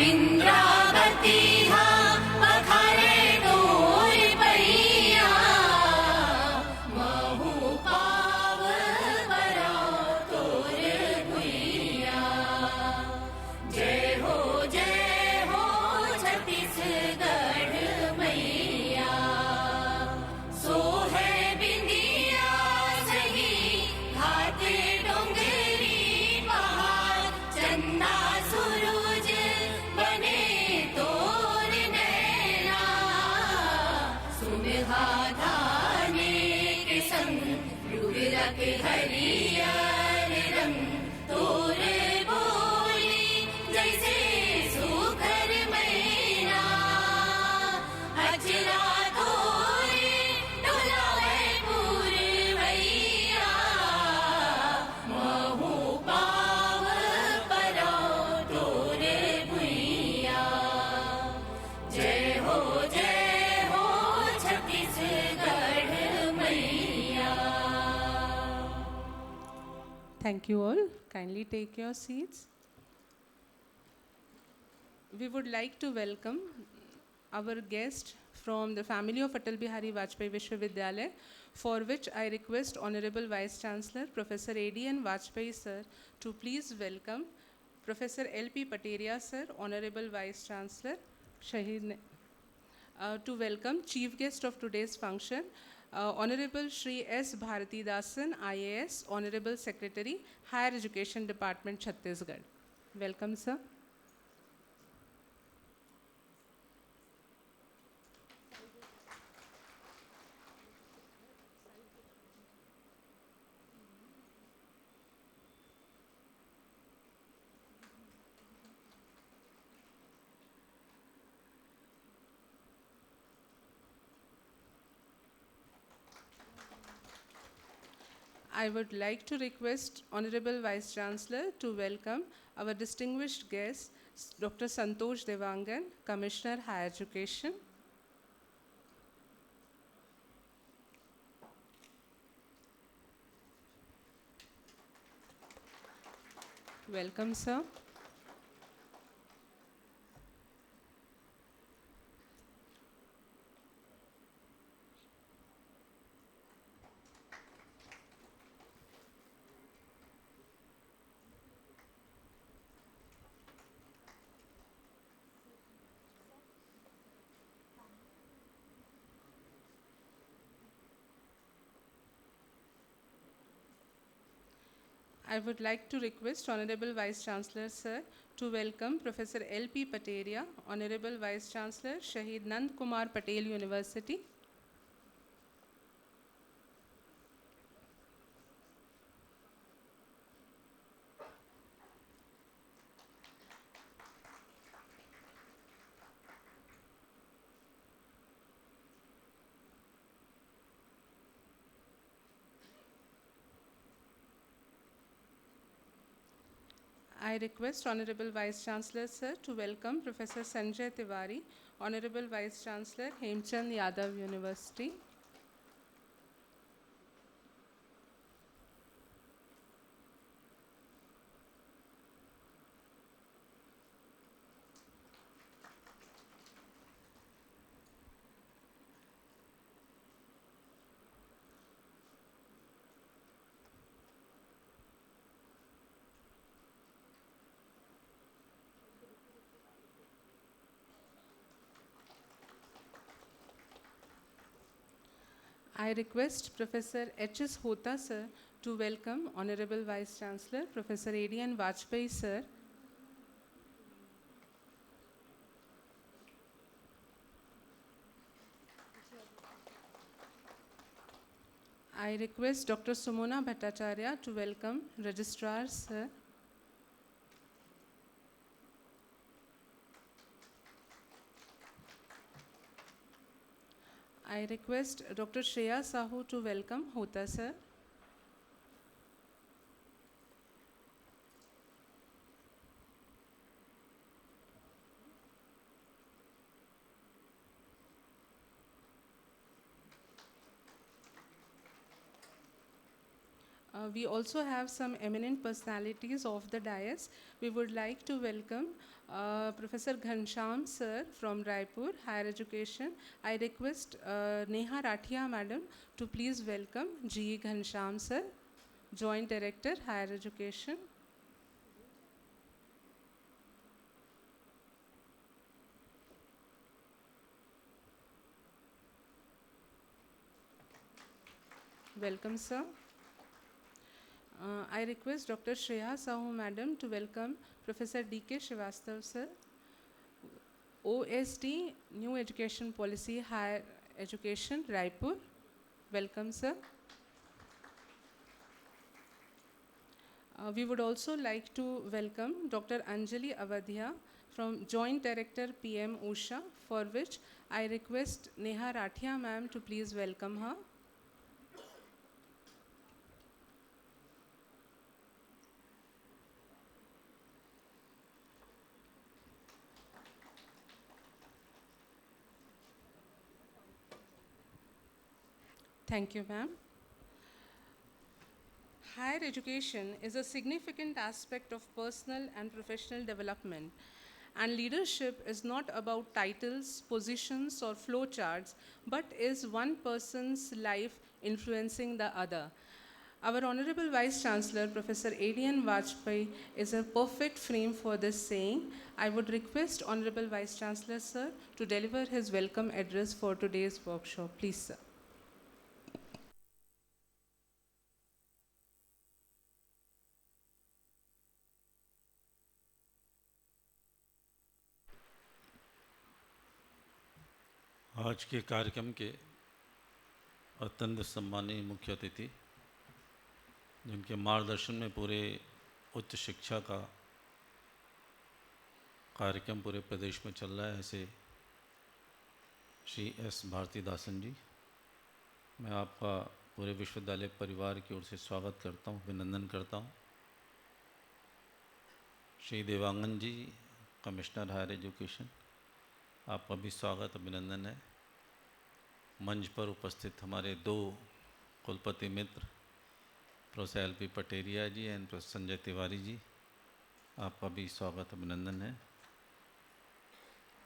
इंद्रावती हा पखारे तोर पैया महू पाव परा तोर भुइया जय हो छत्तीसगढ़ मैया सो है बिंदिया सही घाटे डोंगरी पहाड़ चंदा सूरज बने तोर नैना सुनहा धाने के संग रुगरा के हरियर रंग तोर बोली जैसे सुखर मैना अजरा तोरे डोलाए पुरवैया महू पाव परा तोरे भुइया जय हो छत्तीसगढ़ मैया। Thank you all. Kindly take your seats. We would like to welcome our guest from the family of Atal Bihari Vajpayee Vishwavidyalaya, for which I request Honorable Vice Chancellor Professor A.D.N. Vajpayee sir to please welcome Professor L.P. Pateria sir, Honorable Vice Chancellor, to welcome Chief Guest of today's function, Honorable Shri S. Bharati Dasan, IAS, Honorable Secretary, Higher Education Department, Chhattisgarh. Welcome, sir. I would like to request Honorable Vice Chancellor to welcome our distinguished guest, Dr. Santosh Devangan, Commissioner, Higher Education. Welcome, sir. I would like to request Honorable Vice Chancellor sir to welcome Professor L.P. Pateria, Honorable Vice Chancellor, Shahid Nand Kumar Patel University. I request Honorable Vice Chancellor sir to welcome Professor Sanjay Tiwari, Honorable Vice Chancellor, Hemchand Yadav University. I request Professor H.S. Hota sir to welcome Honorable Vice Chancellor Professor A.D.N. Vajpayee sir. I request Dr. Sumona Bhattacharya to welcome Registrar sir. I request Dr. Shreya Sahu to welcome Hota sir. We also have some eminent personalities of the dais. We would like to welcome Professor Ghansham sir from Raipur, Higher Education. I request Neha Rathia madam to please welcome G. Ghansham sir, Joint Director, Higher Education. Welcome, sir. I request Dr. Shreya Sahu madam to welcome Professor D.K. Srivastav sir, OSD, New Education Policy, Higher Education, Raipur. Welcome, sir. We would also like to welcome Dr. Anjali Avadhya from Joint Director PM Usha, for which I request Neha Rathia ma'am to please welcome her. Thank you, ma'am. Higher education is a significant aspect of personal and professional development. And leadership is not about titles, positions, or flowcharts, but is one person's life influencing the other. Our Honorable Vice Chancellor, Professor A.D.N. Vajpayee, is a perfect frame for this saying. I would request Honorable Vice Chancellor, sir, to deliver his welcome address for today's workshop. Please, sir. आज के कार्यक्रम के अत्यंत सम्मानीय मुख्य अतिथि, जिनके मार्गदर्शन में पूरे उच्च शिक्षा का कार्यक्रम पूरे प्रदेश में चल रहा है, ऐसे श्री एस भारतीदासन जी, मैं आपका पूरे विश्वविद्यालय परिवार की ओर से स्वागत करता हूँ, अभिनंदन करता हूँ। श्री देवांगन जी, कमिश्नर हायर एजुकेशन, आपका भी स्वागत अभिनंदन है। मंच पर उपस्थित हमारे दो कुलपति मित्र, professor L P Pateria ji and professor Sanjay Tiwari ji, आपका भी स्वागत अभिनंदन है।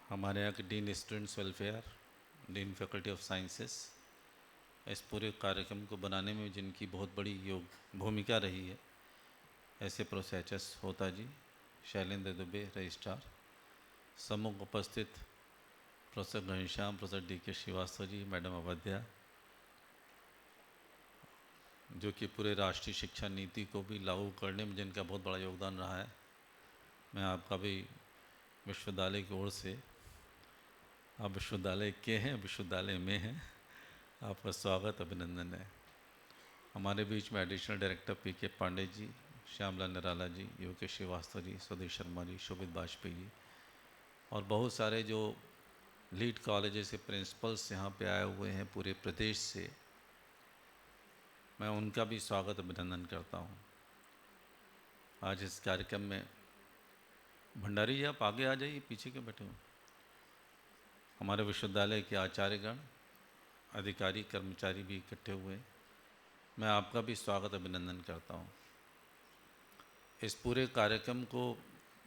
हमारे यहाँ के dean students welfare, dean faculty of sciences, इस पूरे कार्यक्रम को बनाने में जिनकी बहुत बड़ी भूमिका रही है, ऐसे प्रोफेसर एच एस होता जी, शैलेंद्र दुबे रजिस्ट्रार, सम्मुख उपस्थित प्रोफेसर घनश्याम, प्रोफेसर डी के श्रीवास्तव जी, मैडम अवध्या, जो कि पूरे राष्ट्रीय शिक्षा नीति को भी लागू करने में जिनका बहुत बड़ा योगदान रहा है। मैं आपका भी विश्वविद्यालय की ओर से, आप विश्वविद्यालय के हैं, विश्वविद्यालय में हैं, आपका स्वागत अभिनंदन है। हमारे बीच में एडिशनल डायरेक्टर पी के पांडे जी, श्यामला निराला जी, यू के श्रीवास्तव जी, स्वदेश शर्मा जी, शोभित वाजपेयी जी, और बहुत सारे जो लीड कॉलेजेस से प्रिंसिपल्स यहाँ पे आए हुए हैं पूरे प्रदेश से, मैं उनका भी स्वागत अभिनंदन करता हूँ। आज इस कार्यक्रम में भंडारी जी, आप आगे आ जाइए, पीछे के बैठे हो। हमारे विश्वविद्यालय के आचार्यगण, अधिकारी, कर्मचारी भी इकट्ठे हुए, मैं आपका भी स्वागत अभिनंदन करता हूँ। इस पूरे कार्यक्रम को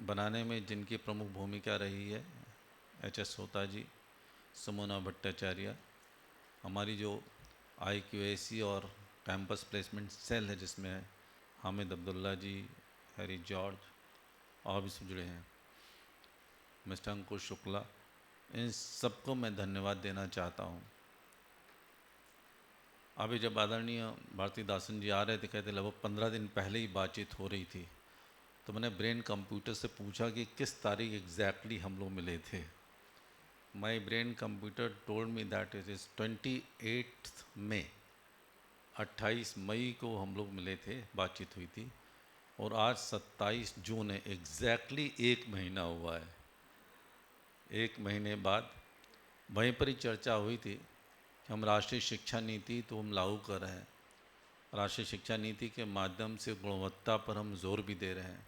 बनाने में जिनकी प्रमुख भूमिका रही है, एच एस होता जी, सुमोना भट्टाचार्य, हमारी जो IQAC और कैंपस प्लेसमेंट सेल है जिसमें हामिद अब्दुल्ला जी, हैरी जॉर्ज और भी सब जुड़े हैं, मिस्टर अंकुश शुक्ला, इन सबको मैं धन्यवाद देना चाहता हूँ। अभी जब आदरणीय भारतीदासन जी आ रहे थे, कहते लगभग 15 दिन पहले ही बातचीत हो रही थी, तो मैंने ब्रेन कंप्यूटर से पूछा कि किस तारीख एग्जैक्टली हम लोग मिले थे। My brain computer told me that it is 28 मई, 28 मई को हम लोग मिले थे, बातचीत हुई थी, और आज 27 जून है, एग्जैक्टली 1 महीना हुआ है। 1 महीने बाद वहीं पर ही चर्चा हुई थी कि हम राष्ट्रीय शिक्षा नीति तो हम लागू कर रहे हैं, राष्ट्रीय शिक्षा नीति के माध्यम से गुणवत्ता पर हम जोर भी दे रहे हैं।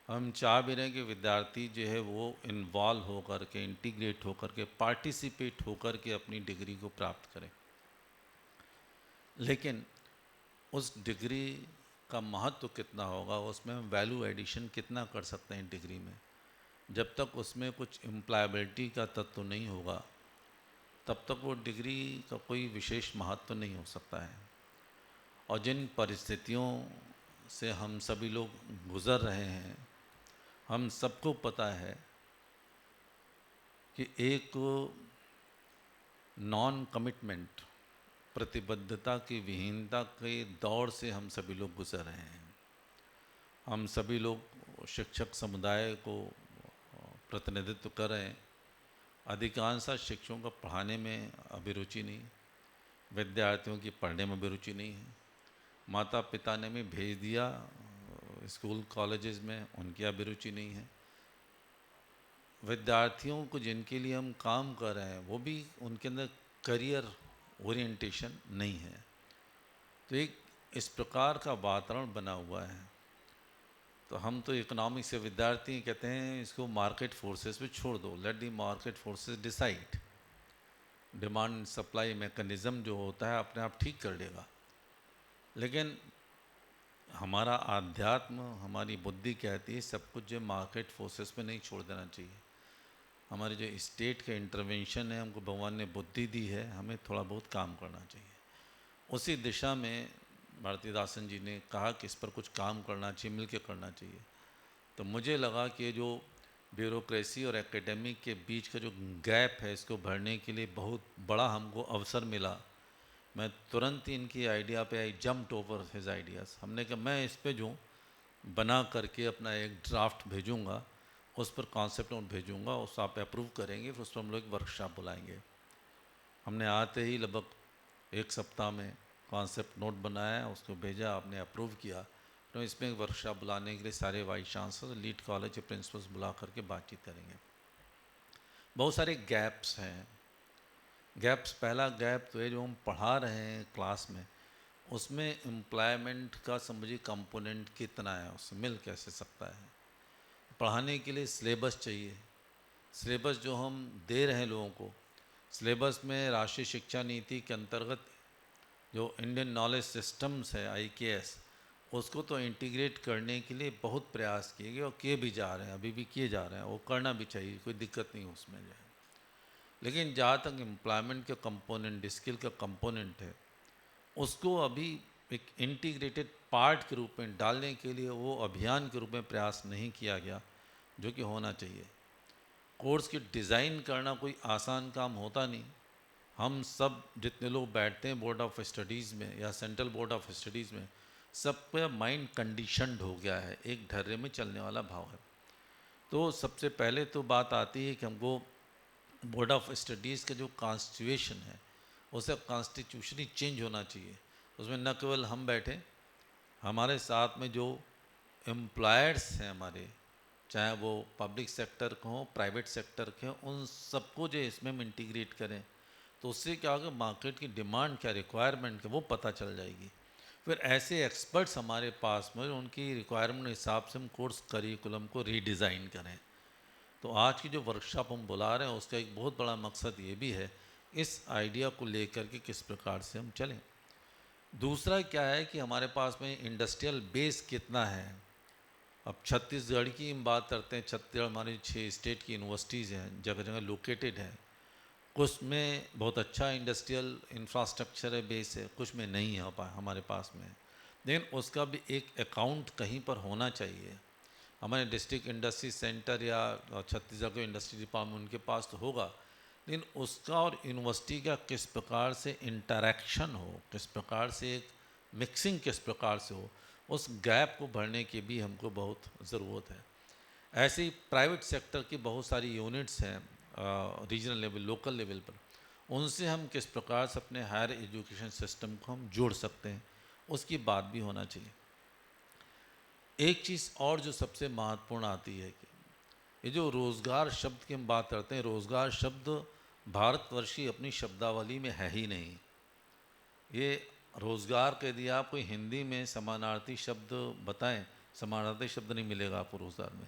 हम चाह भी रहे हैं कि विद्यार्थी जो है वो इन्वॉल्व होकर के, इंटीग्रेट होकर के, पार्टिसिपेट होकर के अपनी डिग्री को प्राप्त करें। लेकिन उस डिग्री का महत्व कितना होगा, उसमें हम वैल्यू एडिशन कितना कर सकते हैं डिग्री में। जब तक उसमें कुछ एम्प्लॉयबिलिटी का तत्व नहीं होगा तब तक वो डिग्री का कोई विशेष महत्व नहीं हो सकता है। और जिन परिस्थितियों से हम सभी लोग गुज़र रहे हैं, हम सबको पता है कि एक नॉन कमिटमेंट, प्रतिबद्धता की विहीनता के दौर से हम सभी लोग गुजर रहे हैं। हम सभी लोग शिक्षक समुदाय को प्रतिनिधित्व कर रहे हैं। अधिकांश शिक्षकों का पढ़ाने में अभिरुचि नहीं, विद्यार्थियों की पढ़ने में अभिरुचि नहीं है। माता पिता ने भी भेज दिया स्कूल कॉलेजेस में, उनकी अभिरुचि नहीं है। विद्यार्थियों को जिनके लिए हम काम कर रहे हैं वो भी, उनके अंदर करियर ओरिएंटेशन नहीं है। तो एक इस प्रकार का वातावरण बना हुआ है। तो हम तो इकोनॉमिक्स से विद्यार्थी कहते हैं इसको मार्केट फोर्सेस पे छोड़ दो, let the market forces decide. Demand supply mechanism जो होता है अपने आप ठीक कर लेगा। लेकिन हमारा आध्यात्म, हमारी बुद्धि कहती है सब कुछ जो मार्केट फोर्सेस पे नहीं छोड़ देना चाहिए। हमारे जो स्टेट के इंटरवेंशन है, हमको भगवान ने बुद्धि दी है, हमें थोड़ा बहुत काम करना चाहिए। उसी दिशा में भारतीदासन जी ने कहा कि इस पर कुछ काम करना चाहिए, मिल के करना चाहिए। तो मुझे लगा कि जो ब्यूरोक्रेसी और एकेडमिक के बीच का जो गैप है, इसको भरने के लिए बहुत बड़ा हमको अवसर मिला। मैं तुरंत ही इनकी आइडिया पे आई, जम्प्ड ओवर हिज आइडियाज़। हमने कहा मैं इस पे जो बना करके अपना एक ड्राफ्ट भेजूँगा, उस पर कॉन्सेप्ट नोट भेजूँगा, उस आप अप्रूव करेंगे, फिर उस पर हम लोग एक वर्कशॉप बुलाएंगे। हमने आते ही लगभग एक सप्ताह में कॉन्सेप्ट नोट बनाया, उसको भेजा, आपने अप्रूव किया। तो इसमें एक वर्कशॉप बुलाने के लिए सारे वाइस चांसलर, लीड कॉलेज के प्रिंसिपल्स बुला करके बातचीत करेंगे। बहुत सारे गैप्स हैं। गैप्स, पहला गैप तो है जो हम पढ़ा रहे हैं क्लास में, उसमें एम्प्लॉयमेंट का समझिए कंपोनेंट कितना है, उससे मिल कैसे सकता है। पढ़ाने के लिए सिलेबस चाहिए। सिलेबस जो हम दे रहे हैं लोगों को, सिलेबस में राष्ट्रीय शिक्षा नीति के अंतर्गत जो इंडियन नॉलेज सिस्टम्स है IKS, उसको तो इंटीग्रेट करने के लिए बहुत प्रयास किए गए और किए भी जा रहे हैं, अभी भी किए जा रहे हैं। वो करना भी चाहिए, कोई दिक्कत नहीं उसमें जो है। लेकिन जहाँ तक एम्प्लॉयमेंट का कंपोनेंट, स्किल का कंपोनेंट है, उसको अभी एक इंटीग्रेटेड पार्ट के रूप में डालने के लिए वो अभियान के रूप में प्रयास नहीं किया गया, जो कि होना चाहिए। कोर्स की डिज़ाइन करना कोई आसान काम होता नहीं। हम सब जितने लोग बैठते हैं बोर्ड ऑफ स्टडीज़ में या सेंट्रल बोर्ड ऑफ स्टडीज़ में, सबका माइंड कंडीशनड हो गया है, एक ढर्रे में चलने वाला भाव है। तो सबसे पहले तो बात आती है कि हमको बोर्ड ऑफ स्टडीज़ का जो कॉन्स्टिट्यूशन है, उसे कॉन्स्टिट्यूशनली चेंज होना चाहिए। उसमें न केवल हम बैठे, हमारे साथ में जो एम्प्लॉयर्स हैं हमारे, चाहे वो पब्लिक सेक्टर के हों, प्राइवेट सेक्टर के हों, उन सबको जो इसमें हम इंटीग्रेट करें, तो उससे क्या होगा, मार्केट की डिमांड क्या, रिक्वायरमेंट क्या, वो पता चल जाएगी। फिर ऐसे एक्सपर्ट्स हमारे पास में, उनकी रिक्वायरमेंट के हिसाब से हम कोर्स करिकुलम को रीडिज़ाइन करें। तो आज की जो वर्कशॉप हम बुला रहे हैं, उसका एक बहुत बड़ा मकसद ये भी है, इस आइडिया को लेकर के किस प्रकार से हम चलें। दूसरा क्या है कि हमारे पास में इंडस्ट्रियल बेस कितना है। अब छत्तीसगढ़ की हम बात करते हैं, छत्तीसगढ़ हमारी 6 स्टेट की यूनिवर्सिटीज़ हैं, जगह जगह लोकेटेड है। कुछ में बहुत अच्छा इंडस्ट्रियल इंफ्रास्ट्रक्चर है, बेस है, कुछ में नहीं है हमारे पास में। लेकिन उसका भी एक अकाउंट कहीं पर होना चाहिए। हमारे डिस्ट्रिक्ट इंडस्ट्री सेंटर या छत्तीसगढ़ के इंडस्ट्री डिपार्टमेंट, उनके पास तो होगा, लेकिन उसका और यूनिवर्सिटी का किस प्रकार से इंटरेक्शन हो, किस प्रकार से एक मिक्सिंग किस प्रकार से हो, उस गैप को भरने की भी हमको बहुत ज़रूरत है। ऐसे ही प्राइवेट सेक्टर की बहुत सारी यूनिट्स हैं रीजनल लेवल, लोकल लेवल पर, उनसे हम किस प्रकार से अपने हायर एजुकेशन सिस्टम को हम जोड़ सकते हैं, उसकी बात भी होना चाहिए। एक चीज़ और जो सबसे महत्वपूर्ण आती है कि ये जो रोज़गार शब्द की हम बात करते हैं, रोज़गार शब्द भारतवर्षीय अपनी शब्दावली में है ही नहीं। ये रोज़गार कह दिया, आप कोई हिंदी में समानार्थी शब्द बताएं, समानार्थी शब्द नहीं मिलेगा आपको रोज़गार में।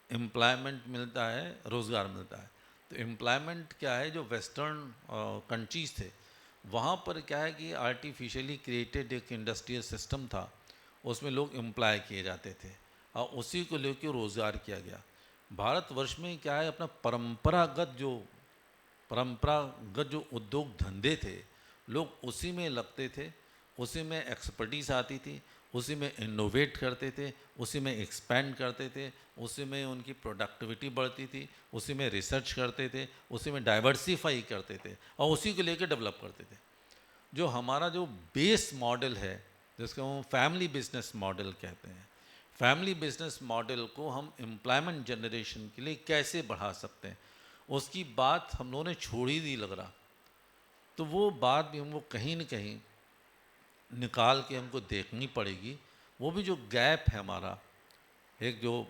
एम्प्लॉयमेंट मिलता है, रोज़गार मिलता है। तो एम्प्लॉयमेंट क्या है, जो वेस्टर्न कंट्रीज़ थे, वहाँ पर क्या है कि आर्टिफिशियली क्रिएटेड एक इंडस्ट्रियल सिस्टम था, उसमें लोग एम्प्लॉय किए जाते थे और उसी को लेकर रोज़गार किया गया। भारतवर्ष में क्या है, अपना परंपरागत जो उद्योग धंधे थे, लोग उसी में लगते थे, उसी में एक्सपर्टीज आती थी, उसी में इनोवेट करते थे, उसी में एक्सपैंड करते थे, उसी में उनकी प्रोडक्टिविटी बढ़ती थी, उसी में रिसर्च करते थे, उसी में डाइवर्सिफाई करते थे और उसी को लेकर डेवलप करते थे। जो हमारा जो बेस मॉडल है, जिसको हम फैमिली बिजनेस मॉडल कहते हैं, फैमिली बिजनेस मॉडल को हम एम्प्लॉयमेंट जनरेशन के लिए कैसे बढ़ा सकते हैं, उसकी बात हम लोगों ने छोड़ ही दी लग रहा। तो वो बात भी हमको कहीं न कहीं निकाल के हमको देखनी पड़ेगी। वो भी जो गैप है हमारा, एक जो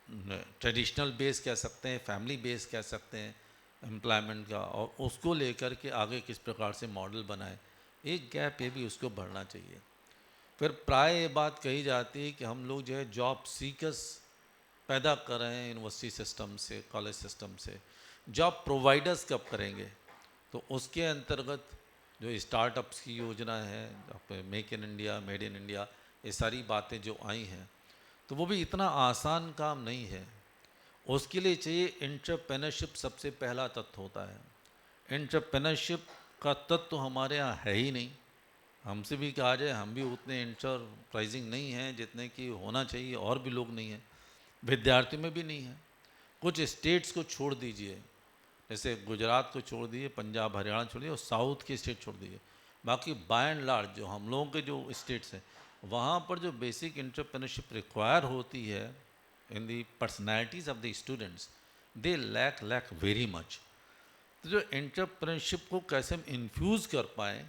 ट्रेडिशनल बेस कह सकते हैं, फैमिली बेस कह सकते हैं एम्प्लॉयमेंट का, और उसको लेकर के आगे किस प्रकार से मॉडल बनाए, एक गैप ये भी उसको भरना चाहिए। फिर प्राय ये बात कही जाती है कि हम लोग जो है जॉब सीकर्स पैदा कर रहे हैं यूनिवर्सिटी सिस्टम से, कॉलेज सिस्टम से, जॉब प्रोवाइडर्स कब करेंगे? तो उसके अंतर्गत जो स्टार्टअप्स की योजना है, make in India, made in India, ये सारी बातें जो आई हैं, तो वो भी इतना आसान काम नहीं है। उसके लिए चाहिए एंटरप्रेन्योरशिप, सबसे पहला तत्व होता है। एंटरप्रेन्योरशिप का तत्व हमारे यहाँ है ही नहीं। हमसे भी कहा जाए, हम भी उतने एंटरप्राइजिंग नहीं हैं जितने कि होना चाहिए, और भी लोग नहीं हैं, विद्यार्थियों में भी नहीं है। कुछ स्टेट्स को छोड़ दीजिए, जैसे गुजरात को छोड़ दीजिए, पंजाब हरियाणा छोड़ दीजिए और साउथ के स्टेट छोड़ दीजिए, बाकी बाय एंड लार्ज जो हम लोगों के जो स्टेट्स हैं, वहाँ पर जो बेसिक एंटरप्रेन्योरशिप रिक्वायर होती है in the personalities of the students, they lack very much. तो जो एंटरप्रेन्योरशिप को कैसे हम इन्फ्यूज़ कर पाएँ,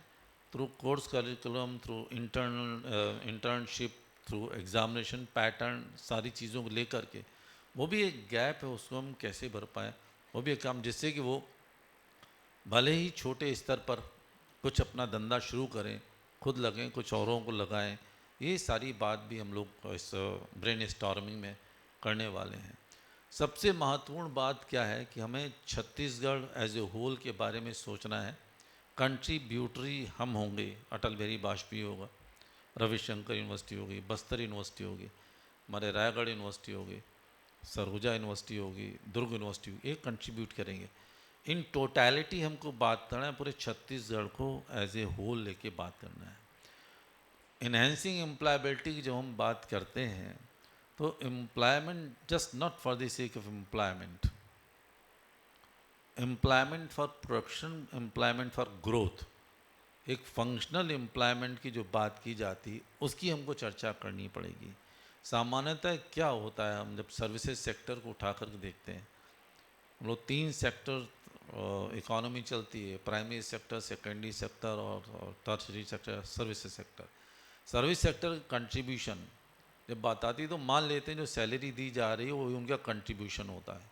through course curriculum, through internship, through examination pattern, सारी चीज़ों को लेकर के, वो भी एक गैप है, उसको हम कैसे भर पाएँ, वो भी एक काम, जिससे कि वो भले ही छोटे स्तर पर कुछ अपना धंधा शुरू करें, खुद लगें, कुछ औरों को लगाएं। ये सारी बात भी हम लोग इस ब्रेन स्टॉर्मिंग में करने वाले हैं। सबसे महत्वपूर्ण बात क्या है कि हमें छत्तीसगढ़ एज ए होल के बारे में सोचना है। कंट्रीब्यूटरी हम होंगे, अटल बिहारी वाजपेयी होगा, रविशंकर यूनिवर्सिटी होगी, बस्तर यूनिवर्सिटी होगी, हमारे रायगढ़ यूनिवर्सिटी होगी, सरगुजा यूनिवर्सिटी होगी, दुर्ग यूनिवर्सिटी होगी, एक कंट्रीब्यूट करेंगे। इन टोटलिटी हमको बात करना है, पूरे छत्तीसगढ़ को एज ए होल लेके बात करना है। इन्हेंसिंग एम्प्लॉयबिलिटी की जब हम बात करते हैं, तो employment just not for the sake of employment, employment for production, employment for growth, एक फंक्शनल एम्प्लॉयमेंट की जो बात की जाती है, उसकी हमको चर्चा करनी पड़ेगी। सामान्यतः क्या होता है, हम जब सर्विसेज सेक्टर को उठा कर देखते हैं, हम लोग 3 सेक्टर इकोनॉमी चलती है, प्राइमरी सेक्टर, सेकेंडरी सेक्टर और tertiary sector, services sector. Service sector contribution जब बात आती है, तो मान लेते हैं जो सैलरी दी जा रही है वो उनका कंट्रीब्यूशन होता है।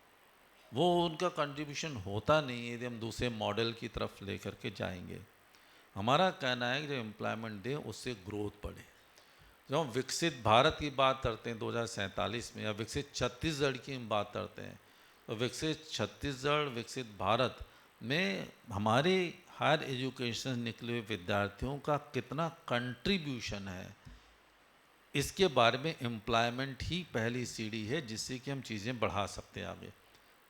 वो उनका कंट्रीब्यूशन होता नहीं है यदि हम दूसरे मॉडल की तरफ लेकर के जाएंगे। हमारा कहना है कि जो एम्प्लॉयमेंट दें उससे ग्रोथ बढ़े। जब हम विकसित भारत की बात करते हैं 2047 में, या विकसित छत्तीसगढ़ की हम बात करते हैं, तो विकसित छत्तीसगढ़, विकसित भारत में हमारे हायर एजुकेशन निकले हुए विद्यार्थियों का कितना कंट्रीब्यूशन है, इसके बारे में एम्प्लॉयमेंट ही पहली सीढ़ी है जिससे कि हम चीज़ें बढ़ा सकते हैं आगे।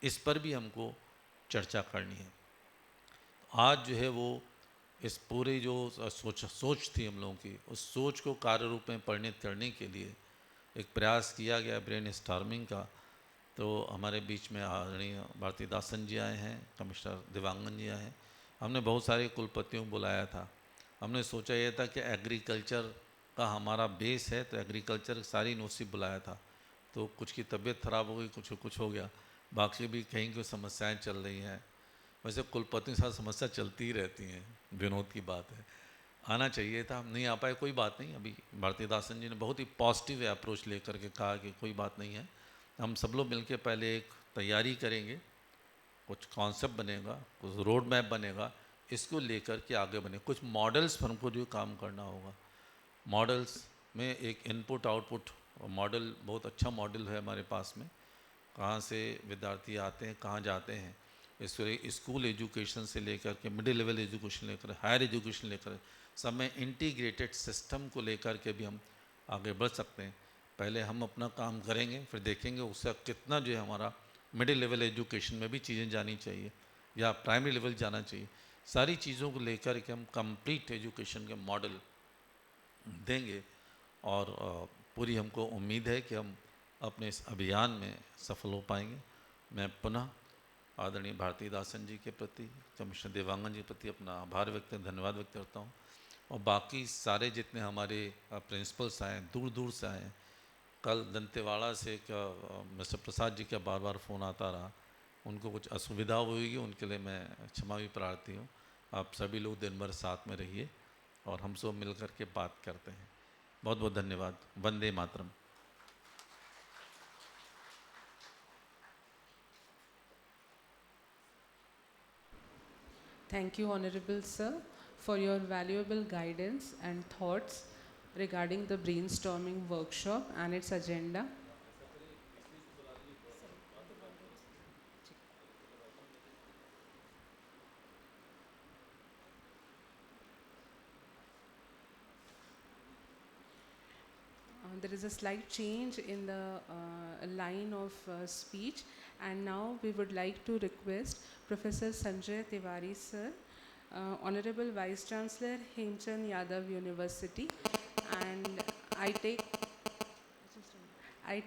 इस पर भी हमको चर्चा करनी है। आज जो है वो इस पूरी जो सोच थी हम लोगों की, उस सोच को कार्य रूप में परिणत करने के लिए एक प्रयास किया गया ब्रेन स्टॉर्मिंग का। तो हमारे बीच में आदरणीय भारती दासन जी आए हैं, कमिश्नर दिवांगन जी आए हैं, हमने बहुत सारे कुलपतियों को बुलाया था। हमने सोचा ये था कि एग्रीकल्चर का हमारा बेस है, तो एग्रीकल्चर सारी यूनिवर्सिटी बुलाया था, तो कुछ की तबीयत ख़राब हो गई, कुछ हो गया, बाकी भी कहीं कोई समस्याएं चल रही हैं। वैसे कुलपतियों के साथ समस्या चलती ही रहती हैं, विनोद की बात है। आना चाहिए था, हम नहीं आ पाए, कोई बात नहीं। अभी भारती दासन जी ने बहुत ही पॉजिटिव अप्रोच लेकर के कहा कि कोई बात नहीं है, हम सब लोग मिलकर पहले एक तैयारी करेंगे, कुछ कॉन्सेप्ट बनेगा, कुछ रोड मैप बनेगा, इसको लेकर के आगे बने। कुछ मॉडल्स पर हमको जो काम करना होगा, मॉडल्स में एक इनपुट आउटपुट मॉडल, बहुत अच्छा मॉडल है हमारे पास में, कहाँ से विद्यार्थी आते हैं, कहाँ जाते हैं, इसको स्कूल एजुकेशन से लेकर के मिडिल लेवल एजुकेशन लेकर हायर एजुकेशन लेकर सब में इंटीग्रेटेड सिस्टम को लेकर के भी हम आगे बढ़ सकते हैं। पहले हम अपना काम करेंगे, फिर देखेंगे उससे कितना जो है हमारा मिडिल लेवल एजुकेशन में भी चीज़ें जानी चाहिए या प्राइमरी लेवल जाना चाहिए। सारी चीज़ों को लेकर के हम कंप्लीट एजुकेशन के मॉडल देंगे और पूरी हमको उम्मीद है कि हम अपने इस अभियान में सफल हो पाएंगे। मैं पुनः आदरणीय भारती दासन जी के प्रति, कमिश्नर देवांगन जी के प्रति अपना आभार धन्यवाद व्यक्त करता हूँ। और बाकी सारे जितने हमारे प्रिंसिपल्स आए, दूर दूर से आए, कल दंतेवाड़ा से क्या मिस्टर प्रसाद जी का बार बार फ़ोन आता रहा, उनको कुछ असुविधा हुई, उनके लिए मैं क्षमा भी प्रार्थी हूँ। आप सभी लोग दिन भर साथ में रहिए और हम सब मिल कर के बात करते हैं। बहुत बहुत धन्यवाद। Vande Mataram. Thank you, Honorable Sir, for your valuable guidance and thoughts regarding the brainstorming workshop and its agenda. There is a slight change in the line of speech, and now we would like to request Professor Sanjay Tiwari sir, Honorable Vice Chancellor, Hemchand Yadav University, and I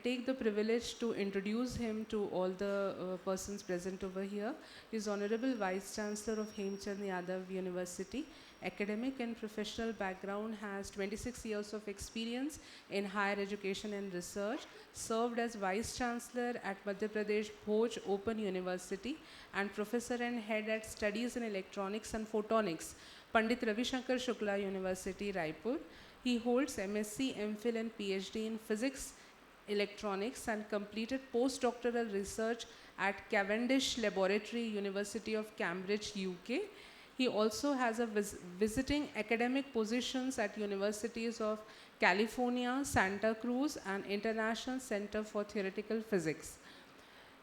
take the privilege to introduce him to all the persons present over here. He is Honorable Vice Chancellor of Hemchand Yadav University. Academic and professional background, has 26 years of experience in higher education and research, served as Vice Chancellor at Madhya Pradesh Bhoj Open University and Professor and Head at Studies in Electronics and Photonics, Pandit Ravi Shankar Shukla University, Raipur. He holds MSc, MPhil and PhD in Physics, Electronics and completed postdoctoral research at Cavendish Laboratory, University of Cambridge, UK. He also has a visiting academic positions at universities of California, Santa Cruz and International Center for Theoretical Physics.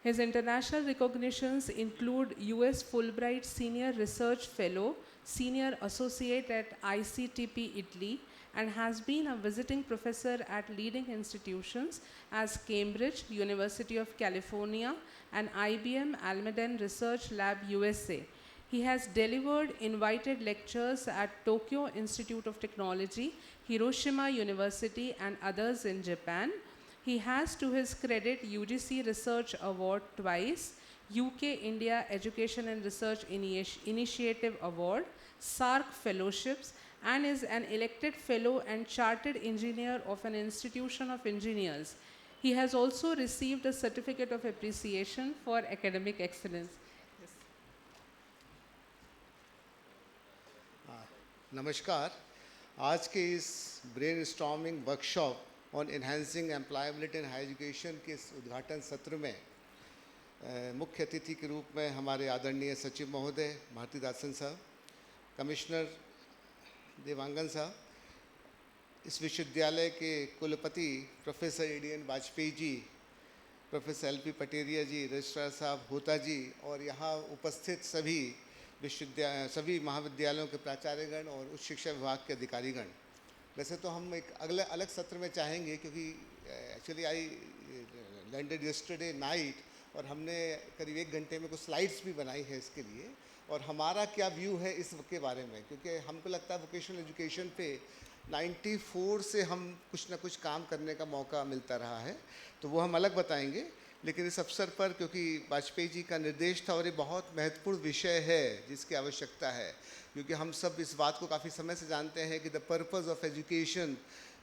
His international recognitions include US Fulbright Senior Research Fellow, Senior Associate at ICTP Italy, and has been a visiting professor at leading institutions as Cambridge, University of California, and IBM Almaden Research Lab, USA. He has delivered invited lectures at Tokyo Institute of Technology, Hiroshima University, and others in Japan. He has to his credit UGC Research Award twice, UK India Education and Research Initiative Award, SARC Fellowships, and is an elected fellow and chartered engineer of an institution of engineers. He has also received a certificate of appreciation for academic excellence. नमस्कार। आज के इस brainstorming workshop on enhancing employability in higher education के इस उद्घाटन सत्र में मुख्य अतिथि के रूप में हमारे आदरणीय सचिव महोदय भारती दासन साहब, कमिश्नर देवांगन साहब, इस विश्वविद्यालय के कुलपति professor ADN Vajpayee ji, professor LP Pateriya जी, रजिस्ट्रार साहब होता जी और यहाँ उपस्थित सभी महाविद्यालयों के प्राचार्यगण और उच्च शिक्षा विभाग के अधिकारीगण। वैसे तो हम एक अगले अलग सत्र में चाहेंगे क्योंकि actually I landed yesterday night और हमने करीब 1 घंटे में कुछ स्लाइड्स भी बनाई है इसके लिए, और हमारा क्या व्यू है इस के बारे में, क्योंकि हमको लगता है वोकेशनल एजुकेशन पे 94 से हम कुछ ना कुछ काम करने का मौका मिलता रहा है, तो वो हम अलग बताएंगे। लेकिन इस अवसर पर क्योंकि वाजपेयी जी का निर्देश था और ये बहुत महत्वपूर्ण विषय है जिसकी आवश्यकता है, क्योंकि हम सब इस बात को काफ़ी समय से जानते हैं कि the purpose of education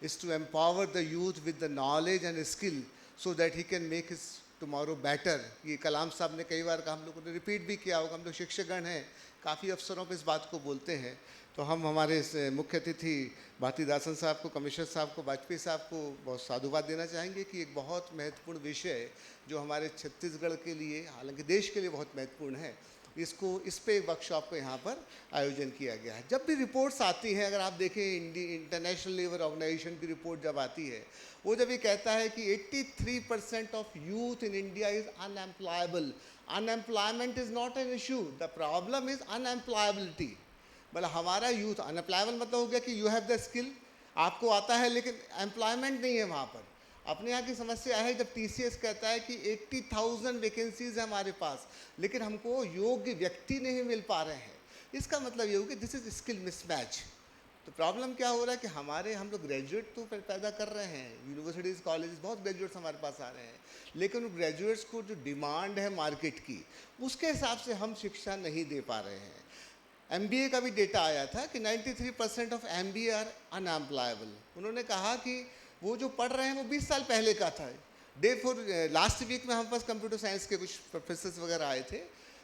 is to empower the youth with the knowledge and skill so that he can make his tomorrow better. ये कलाम साहब ने कई बार कहा, हम लोगों ने रिपीट भी किया होगा, हम लोग शिक्षकगण हैं, काफ़ी अवसरों पर इस बात को बोलते हैं। तो हम हमारे मुख्य अतिथि भारती दासन साहब को, कमिश्नर साहब को, वाजपेयी साहब को बहुत साधुवाद देना चाहेंगे कि एक बहुत महत्वपूर्ण विषय जो हमारे छत्तीसगढ़ के लिए, हालांकि देश के लिए बहुत महत्वपूर्ण है, इस पे एक वर्कशॉप को यहाँ पर आयोजन किया गया है। जब भी रिपोर्ट्स आती हैं, अगर आप देखें इंटरनेशनल लेबर ऑर्गेनाइजेशन की रिपोर्ट जब आती है, वो जब ये कहता है कि 83% of youth in India is unemployable. Unemployment is not an issue, the problem is unemployability. मतलब हमारा यूथ अनएम्प्लॉयबल मतलब हो गया कि यू हैव द स्किल, आपको आता है लेकिन एम्प्लॉयमेंट नहीं है वहाँ पर। अपने यहाँ की समस्या है जब TCS कहता है कि 80,000 वैकेंसीज है हमारे पास, लेकिन हमको योग्य व्यक्ति नहीं मिल पा रहे हैं। इसका मतलब ये हो कि दिस इज स्किल मिसमैच। तो प्रॉब्लम क्या हो रहा है कि हम लोग ग्रेजुएट तो पैदा कर रहे हैं, यूनिवर्सिटीज़ कॉलेजेस बहुत ग्रेजुएट्स हमारे पास आ रहे हैं, लेकिन उन ग्रेजुएट्स को जो डिमांड है मार्केट की उसके हिसाब से हम शिक्षा नहीं दे पा रहे हैं। MBA का भी डेटा आया था कि 93% ऑफ MBA आर अनएम्प्लॉयबल। उन्होंने कहा कि वो जो पढ़ रहे हैं वो 20 साल पहले का था। लास्ट वीक में हमारे पास कंप्यूटर साइंस के कुछ प्रोफेसर्स वगैरह आए थे,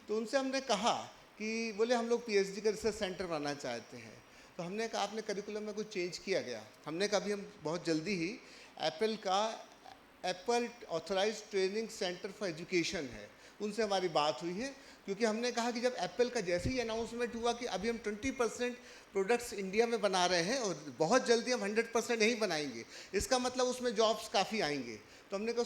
तो उनसे हमने कहा कि बोले हम लोग PhD का रिसर्च सेंटर बनाना चाहते हैं। तो हमने कहा आपने करिकुलम में कुछ चेंज किया गया। हमने कहा अभी हम बहुत जल्दी ही Apple authorised training centre for education है, उनसे हमारी बात हुई है, क्योंकि हमने कहा कि जब एप्पल का जैसे ही अनाउंसमेंट हुआ कि अभी हम 20% प्रोडक्ट्स इंडिया में बना रहे हैं और बहुत जल्दी हम 100% नहीं बनाएंगे, इसका मतलब उसमें जॉब्स काफ़ी आएंगे। तो हमने कहा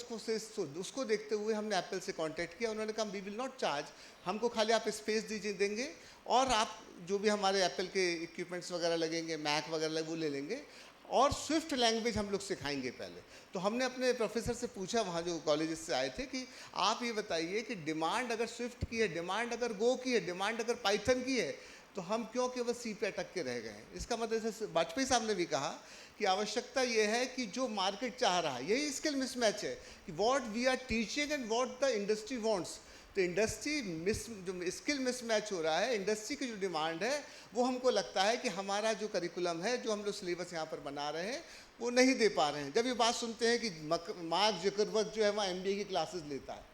उसको देखते हुए हमने एप्पल से कांटेक्ट किया। उन्होंने कहा वी विल नॉट चार्ज, हमको खाली आप स्पेस देंगे और आप जो भी हमारे एप्पल के इक्विपमेंट्स वगैरह लगेंगे, मैक वगैरह वो ले लेंगे, और स्विफ्ट लैंग्वेज हम लोग सिखाएंगे पहले। तो हमने अपने प्रोफेसर से पूछा वहाँ जो कॉलेजेस से आए थे कि आप ये बताइए कि डिमांड अगर स्विफ्ट की है, डिमांड अगर गो की है, डिमांड अगर पाइथन की है, तो हम क्यों केवल सी पे अटक के रह गए हैं। इसका मतलब जैसे वाजपेयी साहब ने भी कहा कि आवश्यकता ये है कि जो मार्केट चाह रहा है, यही स्किल मिसमैच है कि what we are teaching and what the industry wants. तो जो स्किल मिसमैच हो रहा है, इंडस्ट्री की जो डिमांड है वो हमको लगता है कि हमारा जो करिकुलम है, जो हम लोग सिलेबस यहाँ पर बना रहे हैं, वो नहीं दे पा रहे हैं। जब ये बात सुनते हैं कि मार्क ज़करबर्ग जो है वहाँ MBA की क्लासेस लेता है,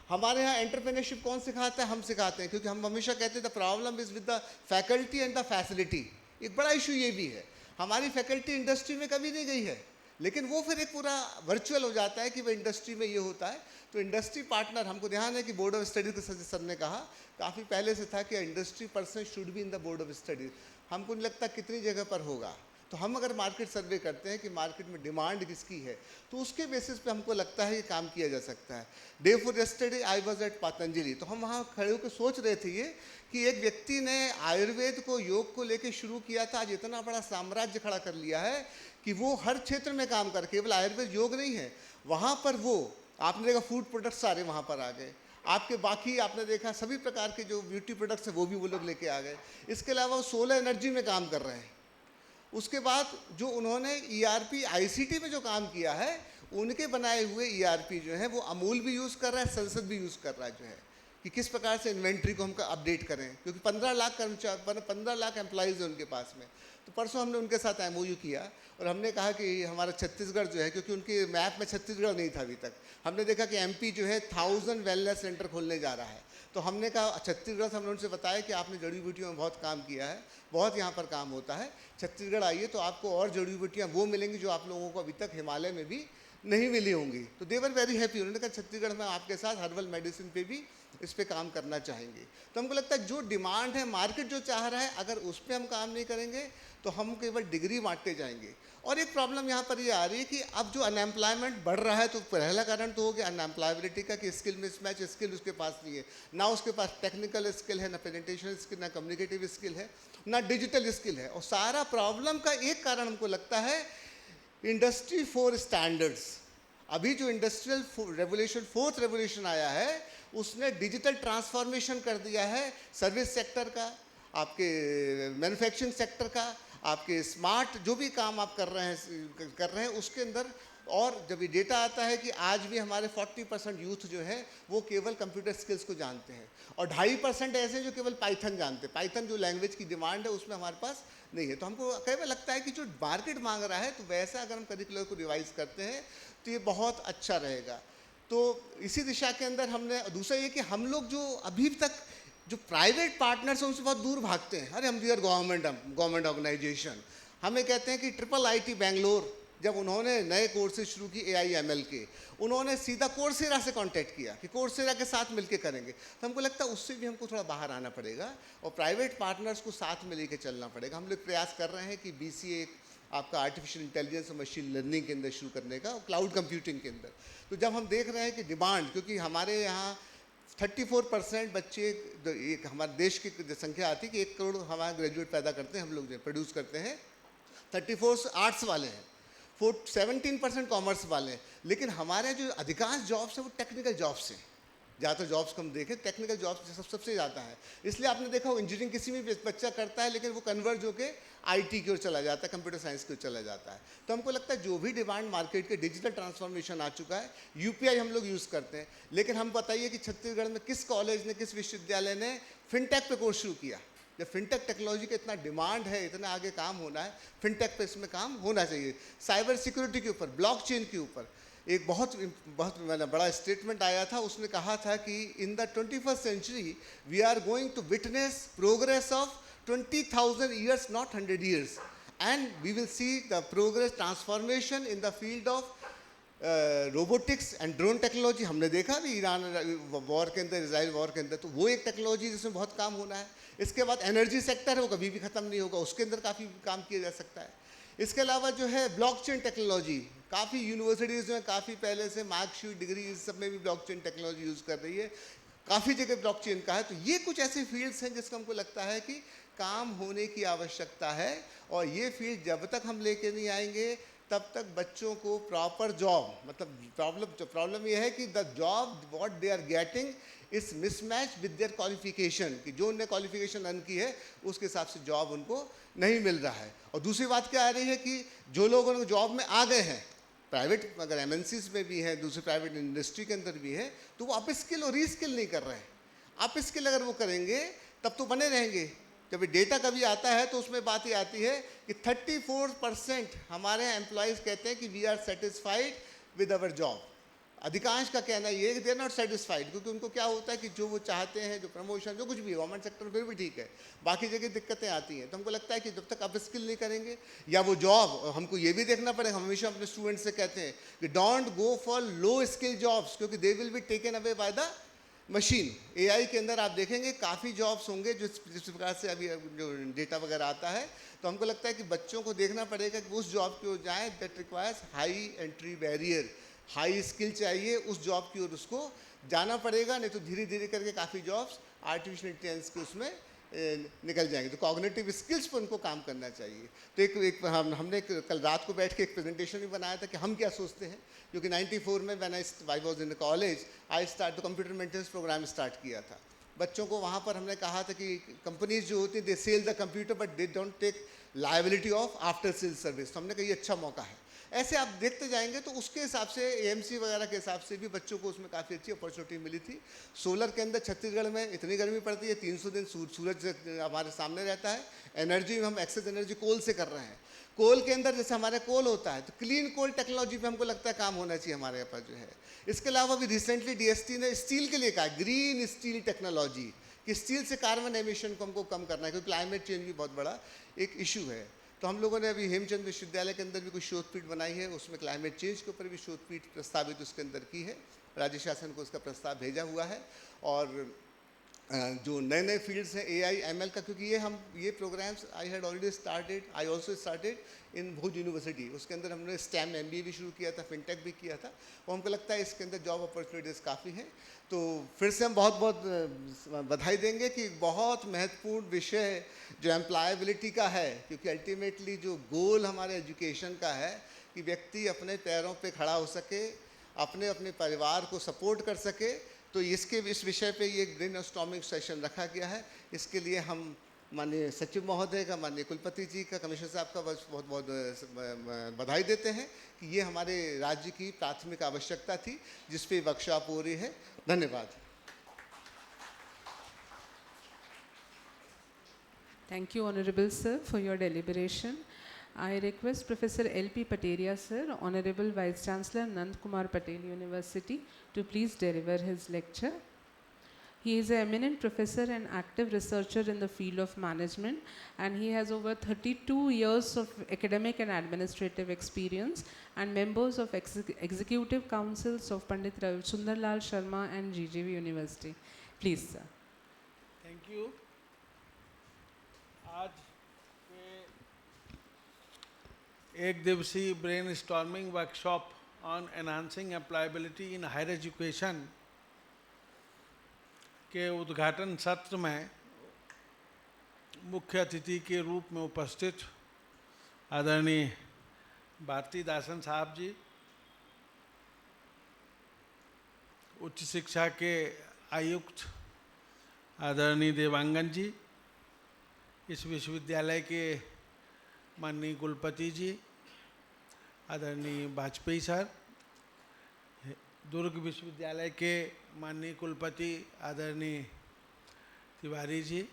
हमारे यहाँ एंटरप्रेन्योरशिप कौन सिखाता है? हम सिखाते हैं, क्योंकि हम हमेशा कहते हैं the problem is with the faculty and the facility. एक बड़ा इशू ये भी है, हमारी फैकल्टी इंडस्ट्री में कभी नहीं गई है, लेकिन वो फिर एक पूरा वर्चुअल हो जाता है कि वह इंडस्ट्री में ये होता है। तो इंडस्ट्री पार्टनर, हमको ध्यान है कि बोर्ड ऑफ स्टडीज़ के सर ने कहा काफ़ी पहले से था कि industry person should be in the board of studies. हमको नहीं लगता कितनी जगह पर होगा। तो हम अगर मार्केट सर्वे करते हैं कि मार्केट में डिमांड किसकी है, तो उसके बेसिस पे हमको लगता है ये काम किया जा सकता है। Day for yesterday I was at Patanjali, तो हम वहाँ खड़े होकर सोच रहे थे ये कि एक व्यक्ति ने आयुर्वेद को, योग को लेकर शुरू किया था, आज इतना बड़ा साम्राज्य खड़ा कर लिया है कि वो हर क्षेत्र में काम कर, केवल आयुर्वेद योग नहीं है, वहाँ पर वो आपने देखा फूड प्रोडक्ट्स सारे वहाँ पर आ गए, आपके बाकी आपने देखा सभी प्रकार के जो ब्यूटी प्रोडक्ट्स हैं वो भी वो लोग लेके आ गए। इसके अलावा वो सोलर एनर्जी में काम कर रहे हैं। उसके बाद जो उन्होंने ERP ICT में जो काम किया है, उनके बनाए हुए ERP जो है वो अमूल भी यूज़ कर रहा है, संसद भी यूज़ कर रहा है, जो है कि किस प्रकार से इन्वेंट्री को हम अपडेट करें, क्योंकि 15 लाख कर्मचारी, 15 लाख एम्प्लॉइज़ हैं उनके पास में। तो परसों हमने उनके साथ MOU किया और हमने कहा कि हमारा छत्तीसगढ़ जो है, क्योंकि उनके मैप में छत्तीसगढ़ नहीं था अभी तक, हमने देखा कि MP जो है 1000 वेलनेस सेंटर खोलने जा रहा है। तो हमने कहा छत्तीसगढ़ से हमने उनसे बताया कि आपने जड़ी बूटियों में बहुत काम किया है, बहुत यहाँ पर काम होता है, छत्तीसगढ़ आइए तो आपको और जड़ी बूटियाँ वो मिलेंगी जो आप लोगों को अभी तक हिमालय में भी नहीं मिली होंगी। तो दे वर वेरी हैप्पी। उन्होंने कहा छत्तीसगढ़ में आपके साथ हर्बल मेडिसिन पे भी इस पे काम करना चाहेंगे। तो हमको लगता है जो डिमांड है, मार्केट जो चाह रहा है, अगर उस पर हम काम नहीं करेंगे तो हम केवल डिग्री बांटते जाएंगे। और एक प्रॉब्लम यहाँ पर ये आ रही है कि अब जो अनएम्प्लॉयमेंट बढ़ रहा है, तो पहला कारण तो हो गया अनएम्प्लॉयबिलिटी का कि स्किल मिसमैच, स्किल उसके पास नहीं है, ना उसके पास टेक्निकल स्किल है, ना प्रेजेंटेशन स्किल, ना कम्युनिकेटिव स्किल है, ना डिजिटल स्किल है। और सारा प्रॉब्लम का एक कारण हमको लगता है इंडस्ट्री 4 स्टैंडर्ड्स। अभी जो इंडस्ट्रियल रेवोल्यूशन, 4th रेवोल्यूशन आया है, उसने डिजिटल ट्रांसफॉर्मेशन कर दिया है सर्विस सेक्टर का, आपके मैन्युफैक्चरिंग सेक्टर का, आपके स्मार्ट जो भी काम आप कर रहे हैं उसके अंदर। और जब ये डेटा आता है कि आज भी हमारे 40% यूथ जो है वो केवल कंप्यूटर स्किल्स को जानते हैं और 2.5% ऐसे जो केवल पाइथन जानते हैं। पाइथन जो लैंग्वेज की डिमांड है उसमें हमारे पास नहीं है। तो हमको कई बार लगता है कि जो मार्केट मांग रहा है, तो वैसा अगर हम करिकुलर को रिवाइज करते हैं तो ये बहुत अच्छा रहेगा। तो इसी दिशा के अंदर हमने, दूसरा ये कि हम लोग जो अभी तक जो प्राइवेट पार्टनर्स हैं उनसे बहुत दूर भागते हैं। अरे हम वी आर गवर्नमेंट ऑर्गेनाइजेशन। हमें कहते हैं कि IIIT बेंगलोर जब उन्होंने नए कोर्सेज शुरू की AI/ML के, उन्होंने सीधा कोर्सेरा से कांटेक्ट किया कि कोर्सेरा के साथ मिलके करेंगे। तो हमको लगता है उससे भी हमको थोड़ा बाहर आना पड़ेगा और प्राइवेट पार्टनर्स को साथ में लेके चलना पड़ेगा। हम लोग प्रयास कर रहे हैं कि BCA आपका आर्टिफिशियल इंटेलिजेंस और मशीन लर्निंग के अंदर शुरू करने का, और क्लाउड कंप्यूटिंग के अंदर। तो जब हम देख रहे हैं कि डिमांड, क्योंकि हमारे यहाँ 34% बच्चे, एक हमारे देश की संख्या आती है कि 1 करोड़ हमारे ग्रेजुएट पैदा करते हैं, हम लोग जो प्रोड्यूस करते हैं, 34 आर्ट्स वाले हैं, 17% कॉमर्स वाले हैं। लेकिन हमारे जो अधिकांश जॉब्स हैं वो टेक्निकल जॉब्स हैं। ज़्यादातर जॉब्स को हम देखें टेक्निकल जॉब्स सबसे ज़्यादा है। इसलिए आपने देखा हो इंजीनियरिंग किसी भी बच्चा करता है, लेकिन वो कन्वर्ज होकर आईटी की ओर चला जाता है, कंप्यूटर साइंस की ओर चला जाता है। तो हमको लगता है जो भी डिमांड मार्केट के डिजिटल ट्रांसफॉर्मेशन आ चुका है, यूपीआई हम लोग यूज़ करते हैं। लेकिन हम बताइए कि छत्तीसगढ़ में किस कॉलेज ने, किस विश्वविद्यालय ने फिनटेक पे कोर्स शुरू किया? जब फिनटेक टेक्नोलॉजी का इतना डिमांड है, इतना आगे काम होना है, फिनटेक पे इसमें काम होना चाहिए। साइबर सिक्योरिटी के ऊपर, ब्लॉकचेन के ऊपर एक बहुत बड़ा स्टेटमेंट आया था। उसने कहा था कि in the 21st century we are going to witness progress of 20,000 years, not 100 years, and we will see the progress transformation in the field of robotics and drone technology. हमने भी भी ईरान वॉर के अंदर, Israel war के अंदर, तो वो एक टेक्नोलॉजी जिसमें बहुत काम होना है। इसके बाद एनर्जी सेक्टर है, वो कभी भी ख़त्म नहीं होगा, उसके अंदर काफ़ी काम किया जा सकता है। इसके अलावा जो है ब्लॉकचेन टेक्नोलॉजी, काफ़ी यूनिवर्सिटीज़ में काफ़ी पहले से मार्कशीट, डिग्री, इस सब में भी ब्लॉकचेन टेक्नोलॉजी यूज़ कर रही है। काफ़ी जगह ब्लॉकचेन का है। तो ये कुछ ऐसे फील्ड्स हैं जिसका हमको लगता है कि काम होने की आवश्यकता है। और ये फील्ड जब तक हम लेके नहीं आएंगे तब तक बच्चों को प्रॉपर जॉब, मतलब प्रॉब्लम ये है कि the job what they are getting is mismatch with their qualification, कि जो उन्होंने क्वालिफिकेशन अर्न की है उसके हिसाब से जॉब उनको नहीं मिल रहा है। और दूसरी बात क्या आ रही है कि जो लोग उनको जॉब में आ गए हैं, प्राइवेट अगर एमएनसीज में भी है, दूसरे प्राइवेट इंडस्ट्री के अंदर भी है, तो वो अप स्किल और रीस्किल नहीं कर रहे हैं। अप स्किल अगर वो करेंगे तब तो बने रहेंगे। जब ये डेटा कभी आता है तो उसमें बात ये आती है कि 34% हमारे एम्प्लॉयज़ कहते हैं कि we are satisfied with our job. अधिकांश का कहना ये है कि दे आर नॉट सेटिस्फाइड, क्योंकि उनको क्या होता है कि जो वो चाहते हैं, जो प्रमोशन, जो कुछ भी गवर्नमेंट सेक्टर फिर भी ठीक है, बाकी जगह दिक्कतें आती हैं। तो हमको लगता है कि जब तक अप स्किल नहीं करेंगे या वो जॉब, हमको ये भी देखना पड़ेगा, हम हमेशा अपने स्टूडेंट्स से कहते हैं कि don't go for low skill jobs, क्योंकि they will be taken away by the machine. AI के अंदर आप देखेंगे काफ़ी जॉब्स होंगे जिस प्रकार से अभी जो डेटा वगैरह आता है। तो हमको लगता है कि बच्चों को देखना पड़ेगा कि उस जॉब की ओर जाएँ that requires high entry barrier, high skill चाहिए, उस जॉब की ओर उसको जाना पड़ेगा। नहीं तो धीरे धीरे करके काफ़ी जॉब्स आर्टिफिशियल इंटेलिजेंस के उसमें निकल जाएंगे। तो कॉग्निटिव स्किल्स पर उनको काम करना चाहिए। तो हमने कल रात को बैठ के एक प्रेजेंटेशन भी बनाया था कि हम क्या सोचते हैं, क्योंकि 94 में when I was in college I start the computer maintenance program start किया था। बच्चों को वहाँ पर हमने कहा था कि कंपनीज जो होती हैं they sell the computer but they don't take liability of after sale service. तो हमने कहा ये अच्छा मौका है। ऐसे आप देखते जाएंगे तो उसके हिसाब से एएमसी वगैरह के हिसाब से भी बच्चों को उसमें काफ़ी अच्छी अपॉर्चुनिटी मिली थी। सोलर के अंदर छत्तीसगढ़ में इतनी गर्मी पड़ती है, 300 दिन सूरज हमारे सामने रहता है। एनर्जी में हम एक्सेस एनर्जी कोल से कर रहे हैं। कोल के अंदर जैसे हमारे कोल होता है, तो क्लीन कोल टेक्नोलॉजी पे हमको लगता है काम होना चाहिए हमारे यहाँ पर जो है। इसके अलावा भी रिसेंटली डीएसटी ने स्टील के लिए कहा ग्रीन स्टील टेक्नोलॉजी, कि स्टील से कार्बन एमिशन को हमको कम करना है, क्योंकि क्लाइमेट चेंज भी बहुत बड़ा एक इशू है। तो हम लोगों ने अभी हेमचंद विश्वविद्यालय के अंदर भी कुछ शोधपीठ बनाई है, उसमें क्लाइमेट चेंज के ऊपर भी शोधपीठ प्रस्तावित उसके अंदर की है। राज्य शासन को उसका प्रस्ताव भेजा हुआ है। और जो नए नए फील्ड्स हैं एआई एमएल का, क्योंकि ये programs I had already started, I also started in Bhuj university. उसके अंदर हमने स्टैम एमबीए भी शुरू किया था, फिनटेक भी किया था। और हमको लगता है इसके अंदर जॉब अपॉर्चुनिटीज़ काफ़ी हैं। तो फिर से हम बहुत बहुत बधाई देंगे कि बहुत महत्वपूर्ण विषय जो एम्प्लॉयबिलिटी का है, क्योंकि अल्टीमेटली जो गोल हमारे एजुकेशन का है कि व्यक्ति अपने पैरों पे खड़ा हो सके, अपने अपने परिवार को सपोर्ट कर सके। तो इस विषय पे ये ब्रेनस्टॉर्मिंग सेशन रखा गया है। इसके लिए हम माननीय सचिव महोदय का, माननीय कुलपति जी का, कमिश्नर साहब का बहुत बहुत बधाई देते हैं कि ये हमारे राज्य की प्राथमिक आवश्यकता थी जिस पे वर्कशॉप हो रही है। धन्यवाद। Thank you, Honorable Sir, for your deliberation. I request Professor L.P. Pateria, Sir, Honorable Vice Chancellor Nand Kumar Patel University, to please deliver his lecture. He is an eminent professor and active researcher in the field of management, and he has over 32 years of academic and administrative experience and members of executive councils of Pandit Sundarlal Sharma and GGV University. Please, sir. Thank you. आज के एक दिवसीय brain storming workshop on enhancing employability in higher education के उद्घाटन सत्र में मुख्य अतिथि के रूप में उपस्थित आदरणीय भारती दासन साहब जी, उच्च शिक्षा के आयुक्त आदरणीय देवांगन जी, इस विश्वविद्यालय के माननीय कुलपति जी आदरणीय वाजपेयी सर, दुर्ग विश्वविद्यालय के माननीय कुलपति आदरणीय तिवारी जी,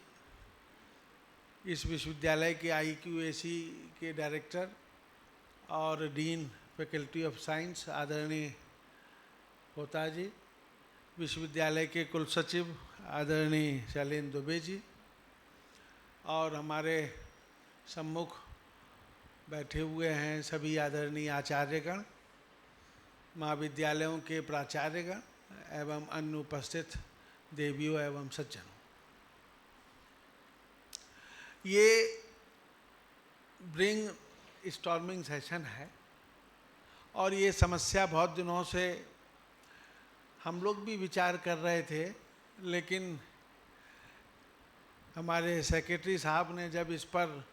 इस विश्वविद्यालय के IQAC के डायरेक्टर और डीन फैकल्टी ऑफ साइंस आदरणीय होता जी, विश्वविद्यालय के कुल सचिव आदरणीय शैलेंद्र दुबे जी, और हमारे सम्मुख बैठे हुए हैं सभी आदरणीय आचार्यगण, महाविद्यालयों के प्राचार्यगण एवं अन्य उपस्थित देवियों एवं सज्जनों। ये ब्रेन स्टॉर्मिंग सेशन है और ये समस्या बहुत दिनों से हम लोग भी विचार कर रहे थे, लेकिन हमारे सेक्रेटरी साहब ने जब इस पर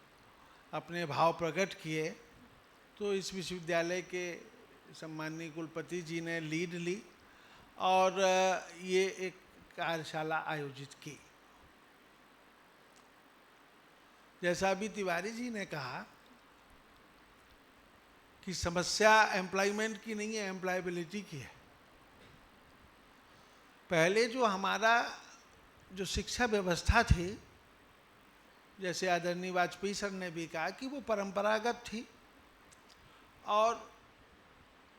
अपने भाव प्रकट किए तो इस विश्वविद्यालय के सम्माननीय कुलपति जी ने लीड ली और ये एक कार्यशाला आयोजित की। जैसा अभी तिवारी जी ने कहा कि समस्या एम्प्लॉयमेंट की नहीं है, एम्प्लॉयबिलिटी की है। पहले जो हमारा जो शिक्षा व्यवस्था थी, जैसे आदरणीय वाजपेयी सर ने भी कहा कि वो परंपरागत थी और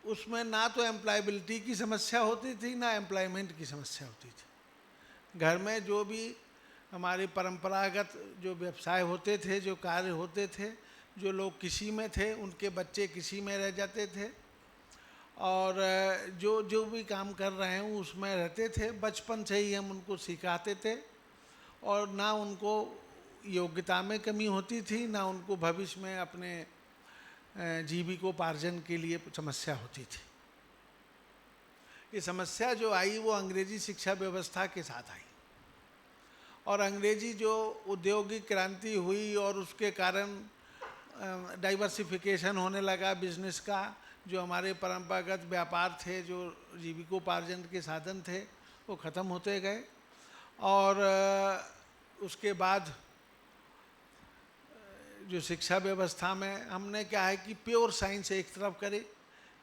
उसमें ना तो एम्प्लॉयबिलिटी की समस्या होती थी ना एम्प्लॉयमेंट की समस्या होती थी। घर में जो भी हमारे परंपरागत जो व्यवसाय होते थे, जो कार्य होते थे, जो लोग कृषि में थे उनके बच्चे कृषि में रह जाते थे और जो भी काम कर रहे हैं उसमें रहते थे। बचपन से ही हम उनको सिखाते थे और ना उनको योग्यता में कमी होती थी, ना उनको भविष्य में अपने जीविकोपार्जन के लिए समस्या होती थी। ये समस्या जो आई वो अंग्रेजी शिक्षा व्यवस्था के साथ आई और अंग्रेजी जो औद्योगिक क्रांति हुई और उसके कारण डाइवर्सिफिकेशन होने लगा बिजनेस का, जो हमारे परंपरागत व्यापार थे, जो जीविकोपार्जन के साधन थे, वो ख़त्म होते गए। और उसके बाद जो शिक्षा व्यवस्था में हमने क्या है कि प्योर साइंस एक तरफ करे,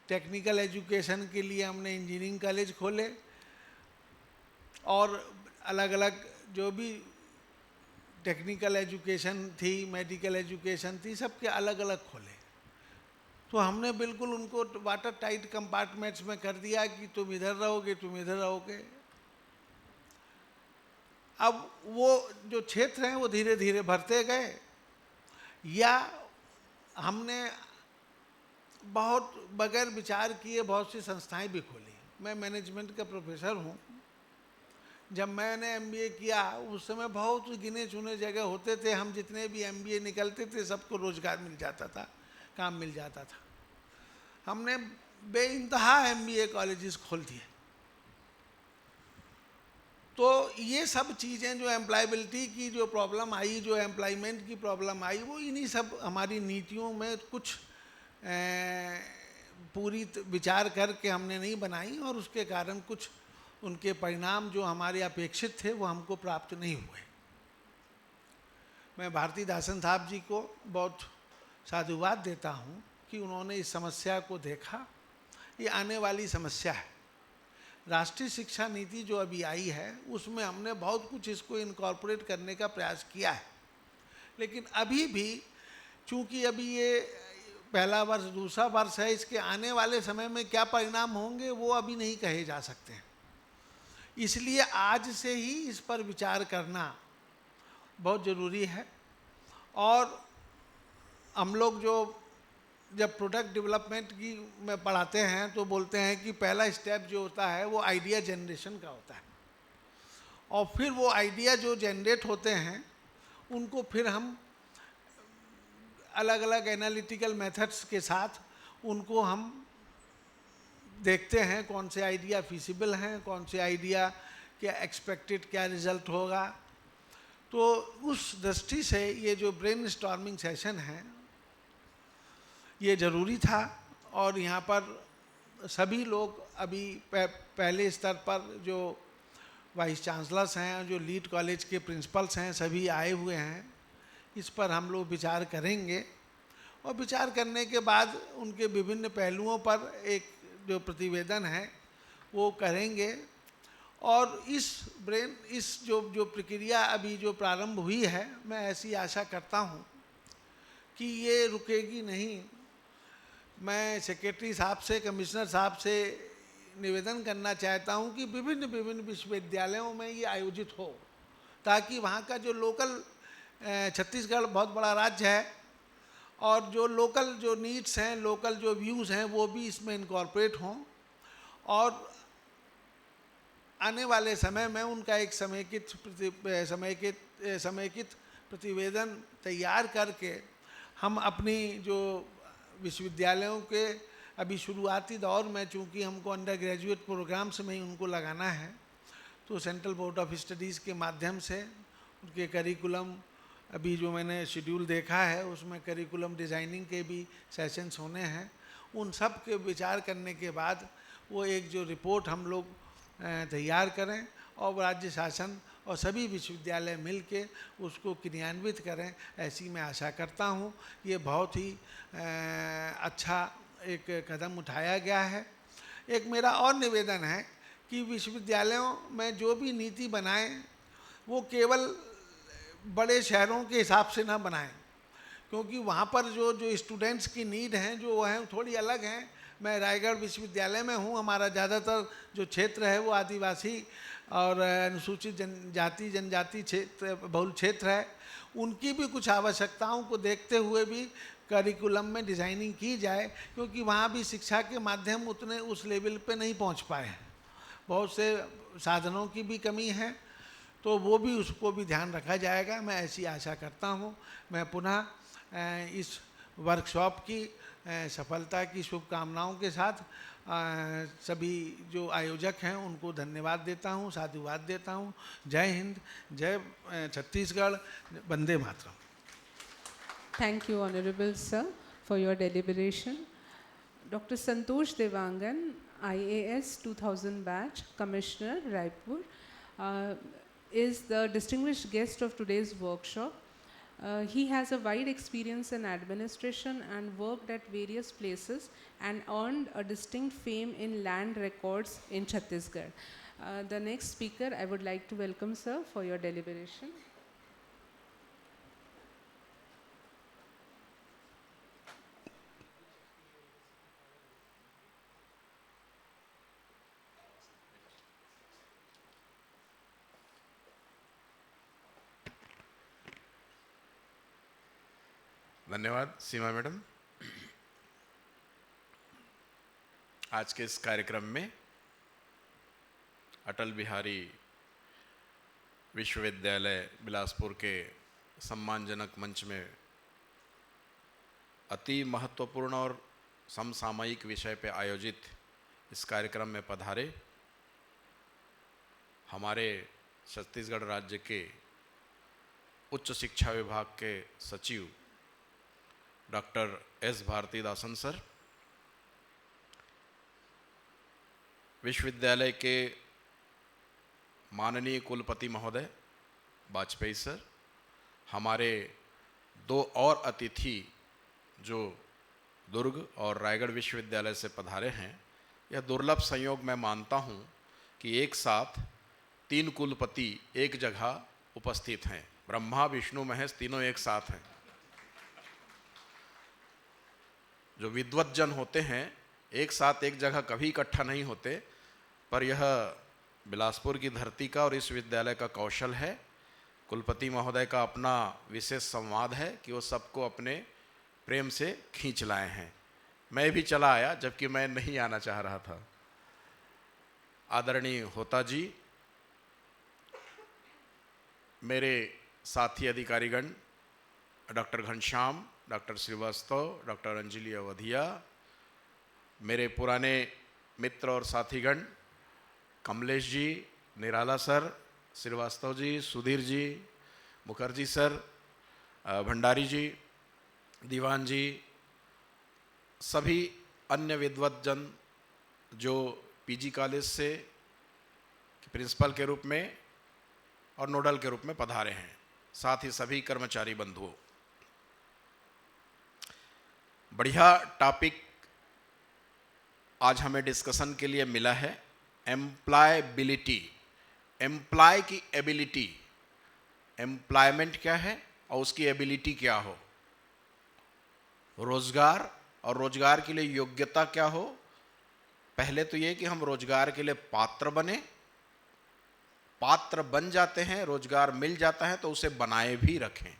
टेक्निकल एजुकेशन के लिए हमने इंजीनियरिंग कॉलेज खोले और अलग अलग जो भी टेक्निकल एजुकेशन थी, मेडिकल एजुकेशन थी, सबके अलग अलग खोले। तो हमने बिल्कुल उनको वाटर टाइट कंपार्टमेंट्स में कर दिया कि तुम इधर रहोगे, तुम इधर रहोगे। अब वो जो क्षेत्र हैं वो धीरे धीरे भरते गए, या हमने बहुत बगैर विचार किए बहुत सी संस्थाएं भी खोली। मैं मैनेजमेंट का प्रोफेसर हूँ। जब मैंने MBA किया उस समय बहुत गिने चुने जगह होते थे, हम जितने भी MBA निकलते थे सबको रोजगार मिल जाता था, काम मिल जाता था। हमने बेइंतहा MBA कॉलेजेस खोल दिए। तो ये सब चीज़ें जो एम्प्लॉयबिलिटी की जो प्रॉब्लम आई, जो एम्प्लॉयमेंट की प्रॉब्लम आई, वो इन्हीं सब हमारी नीतियों में कुछ पूरी विचार करके हमने नहीं बनाई और उसके कारण कुछ उनके परिणाम जो हमारे अपेक्षित थे वो हमको प्राप्त नहीं हुए। मैं भारती दासन साहब जी को बहुत साधुवाद देता हूँ कि उन्होंने इस समस्या को देखा। ये आने वाली समस्या है। राष्ट्रीय शिक्षा नीति जो अभी आई है उसमें हमने बहुत कुछ इसको इनकॉर्पोरेट करने का प्रयास किया है, लेकिन अभी भी चूँकि अभी ये पहला वर्ष दूसरा वर्ष है, इसके आने वाले समय में क्या परिणाम होंगे वो अभी नहीं कहे जा सकते हैं। इसलिए आज से ही इस पर विचार करना बहुत ज़रूरी है। और हम लोग जो जब प्रोडक्ट डेवलपमेंट की में पढ़ाते हैं तो बोलते हैं कि पहला स्टेप जो होता है वो आइडिया जनरेशन का होता है, और फिर वो आइडिया जो जनरेट होते हैं उनको फिर हम अलग अलग एनालिटिकल मेथड्स के साथ उनको हम देखते हैं कौन से आइडिया फिजिबल हैं, कौन से आइडिया क्या एक्सपेक्टेड क्या रिजल्ट होगा। तो उस दृष्टि से ये जो ब्रेन स्टॉर्मिंग सेशन है ये ज़रूरी था। और यहाँ पर सभी लोग अभी पहले स्तर पर जो वाइस चांसलर्स हैं, जो लीड कॉलेज के प्रिंसिपल्स हैं, सभी आए हुए हैं। इस पर हम लोग विचार करेंगे और विचार करने के बाद उनके विभिन्न पहलुओं पर एक जो प्रतिवेदन है वो करेंगे। और इस जो प्रक्रिया अभी जो प्रारंभ हुई है, मैं ऐसी आशा करता हूँ कि ये रुकेगी नहीं। मैं सेक्रेटरी साहब से, कमिश्नर साहब से निवेदन करना चाहता हूँ कि विभिन्न विभिन्न विश्वविद्यालयों में ये आयोजित हो, ताकि वहाँ का जो लोकल, छत्तीसगढ़ बहुत बड़ा राज्य है और जो लोकल जो नीड्स हैं, लोकल जो व्यूज़ हैं, वो भी इसमें इनकॉर्पोरेट हों और आने वाले समय में उनका एक समेकित प्रतिवेदन तैयार करके हम अपनी जो विश्वविद्यालयों के अभी शुरुआती दौर में, चूँकि हमको अंडर ग्रेजुएट प्रोग्राम्स में ही उनको लगाना है, तो सेंट्रल बोर्ड ऑफ स्टडीज़ के माध्यम से उनके करिकुलम, अभी जो मैंने शेड्यूल देखा है उसमें करिकुलम डिज़ाइनिंग के भी सेशंस होने हैं। उन सब के विचार करने के बाद वो एक जो रिपोर्ट हम लोग तैयार करें और राज्य शासन और सभी विश्वविद्यालय मिलके उसको क्रियान्वित करें, ऐसी मैं आशा करता हूँ। ये बहुत ही अच्छा एक कदम उठाया गया है। एक मेरा और निवेदन है कि विश्वविद्यालयों में जो भी नीति बनाएं वो केवल बड़े शहरों के हिसाब से ना बनाएं, क्योंकि वहाँ पर जो स्टूडेंट्स की नीड हैं जो हैं थोड़ी अलग हैं। मैं रायगढ़ विश्वविद्यालय में हूँ, हमारा ज़्यादातर जो क्षेत्र है वो आदिवासी और अनुसूचित जनजाति क्षेत्र, बहुल क्षेत्र है। उनकी भी कुछ आवश्यकताओं को देखते हुए भी करिकुलम में डिज़ाइनिंग की जाए, क्योंकि वहाँ भी शिक्षा के माध्यम उतने उस लेवल पे नहीं पहुँच पाए हैं, बहुत से साधनों की भी कमी है, तो वो भी उसको भी ध्यान रखा जाएगा। मैं ऐसी आशा करता हूँ। मैं पुनः इस वर्कशॉप की सफलता की शुभकामनाओं के साथ सभी जो आयोजक हैं उनको धन्यवाद देता हूँ, साधुवाद देता हूँ। जय हिंद, जय Chhattisgarh, Vande Mataram. Thank you, Honorable Sir, for your deliberation. Dr. Santosh Devangan, IAS 2000 batch, Commissioner, Raipur, is the distinguished guest of today's workshop. He has a wide experience in administration and worked at various places and earned a distinct fame in land records in Chhattisgarh. The next speaker, I would like to welcome sir for your deliberation. धन्यवाद सीमा madam. आज के इस कार्यक्रम में अटल बिहारी विश्वविद्यालय बिलासपुर के सम्मानजनक मंच में अति महत्वपूर्ण और समसामयिक विषय पर आयोजित इस कार्यक्रम में पधारे हमारे छत्तीसगढ़ राज्य के उच्च शिक्षा विभाग के सचिव डॉक्टर एस भारतीदासन सर, विश्वविद्यालय के माननीय कुलपति महोदय वाजपेयी सर, हमारे दो और अतिथि जो दुर्ग और रायगढ़ विश्वविद्यालय से पधारे हैं। यह दुर्लभ संयोग मैं मानता हूँ कि एक साथ तीन कुलपति एक जगह उपस्थित हैं। ब्रह्मा विष्णु महेश तीनों एक साथ हैं। जो विद्वत जन होते हैं एक साथ एक जगह कभी इकट्ठा नहीं होते, पर यह बिलासपुर की धरती का और इस विद्यालय का कौशल है। कुलपति महोदय का अपना विशेष संवाद है कि वो सबको अपने प्रेम से खींच लाए हैं। मैं भी चला आया जबकि मैं नहीं आना चाह रहा था। आदरणीय होता जी, मेरे साथी अधिकारीगण doctor Ghanshyam, doctor Shrivastava, doctor Anjali Awadhiya, मेरे पुराने मित्र और साथीगण कमलेश जी, निराला सर, श्रीवास्तव जी, सुधीर जी, मुखर्जी सर, भंडारी जी, दीवान जी, सभी अन्य विद्वत जन जो पीजी कॉलेज से प्रिंसिपल के रूप में और नोडल के रूप में पधारे हैं, साथ ही सभी कर्मचारी बंधुओं, बढ़िया टॉपिक आज हमें डिस्कशन के लिए मिला है। एम्प्लॉयबिलिटी, एम्प्लॉय की एबिलिटी, एम्प्लॉयमेंट क्या है और उसकी एबिलिटी क्या हो, रोजगार और रोजगार के लिए योग्यता क्या हो। पहले तो ये कि हम रोजगार के लिए पात्र बने, पात्र बन जाते हैं, रोजगार मिल जाता है तो उसे बनाए भी रखें।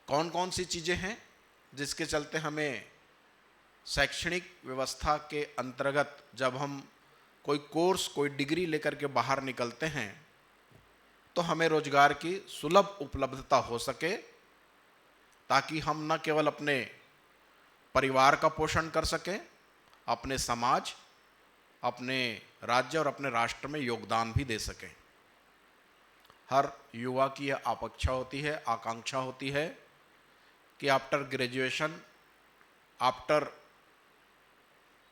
कौन कौन सी चीजें हैं जिसके चलते हमें शैक्षणिक व्यवस्था के अंतर्गत जब हम कोई कोर्स, कोई डिग्री लेकर के बाहर निकलते हैं तो हमें रोजगार की सुलभ उपलब्धता हो सके, ताकि हम न केवल अपने परिवार का पोषण कर सकें, अपने समाज, अपने राज्य और अपने राष्ट्र में योगदान भी दे सकें। हर युवा की यह अपेक्षा होती है, आकांक्षा होती है कि after graduation, after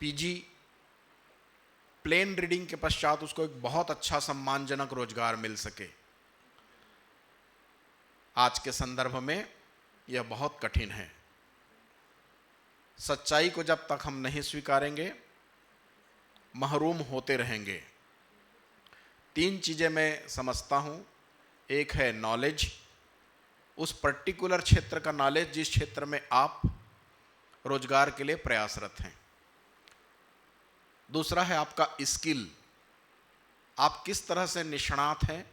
PG, plain reading के पश्चात उसको एक बहुत अच्छा सम्मानजनक रोजगार मिल सके। आज के संदर्भ में यह बहुत कठिन है। सच्चाई को जब तक हम नहीं स्वीकारेंगे, महरूम होते रहेंगे। 3 चीजें मैं समझता हूं। एक है नॉलेज, उस पर्टिकुलर क्षेत्र का नॉलेज जिस क्षेत्र में आप रोजगार के लिए प्रयासरत हैं। दूसरा है आपका स्किल, आप किस तरह से निष्णात हैं,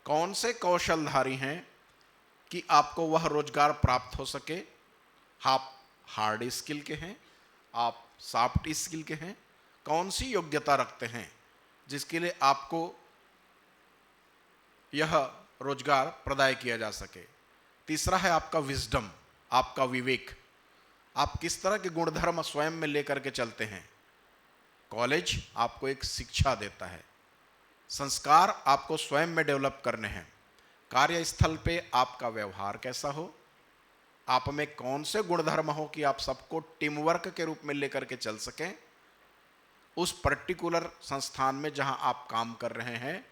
कौन से कौशलधारी हैं कि आपको वह रोजगार प्राप्त हो सके। आप हार्ड स्किल के हैं, आप सॉफ्ट स्किल के हैं, कौन सी योग्यता रखते हैं जिसके लिए आपको यह रोजगार प्रदान किया जा सके। तीसरा है आपका विजडम, आपका विवेक, आप किस तरह के गुणधर्म स्वयं में लेकर के चलते हैं। कॉलेज आपको एक शिक्षा देता है, संस्कार आपको स्वयं में डेवलप करने हैं। कार्यस्थल पे आपका व्यवहार कैसा हो, आप में कौन से गुणधर्म हो कि आप सबको टीम वर्क के रूप में लेकर के चल सकें। उस पर्टिकुलर संस्थान में जहां आप काम कर रहे हैं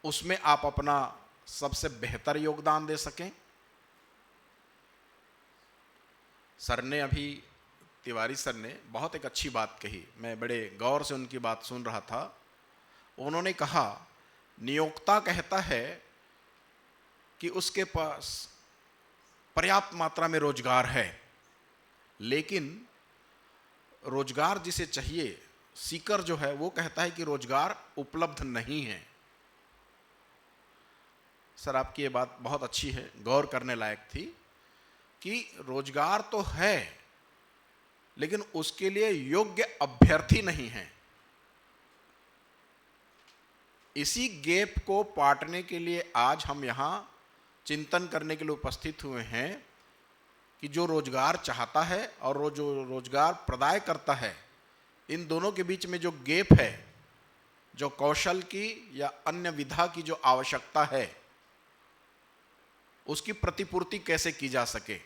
उसमें आप अपना सबसे बेहतर योगदान दे सकें। सर ने अभी, तिवारी सर ने बहुत एक अच्छी बात कही, मैं बड़े गौर से उनकी बात सुन रहा था। उन्होंने कहा, नियोक्ता कहता है कि उसके पास पर्याप्त मात्रा में रोजगार है, लेकिन रोजगार जिसे चाहिए, सीकर जो है वो कहता है कि रोजगार उपलब्ध नहीं है। सर आपकी ये बात बहुत अच्छी है, गौर करने लायक थी कि रोजगार तो है लेकिन उसके लिए योग्य अभ्यर्थी नहीं है। इसी गैप को पाटने के लिए आज हम यहाँ चिंतन करने के लिए उपस्थित हुए हैं कि जो रोजगार चाहता है और वो जो रोजगार प्रदान करता है, इन दोनों के बीच में जो गैप है, जो कौशल की या अन्य विधा की जो आवश्यकता है, उसकी प्रतिपूर्ति कैसे की जा सके।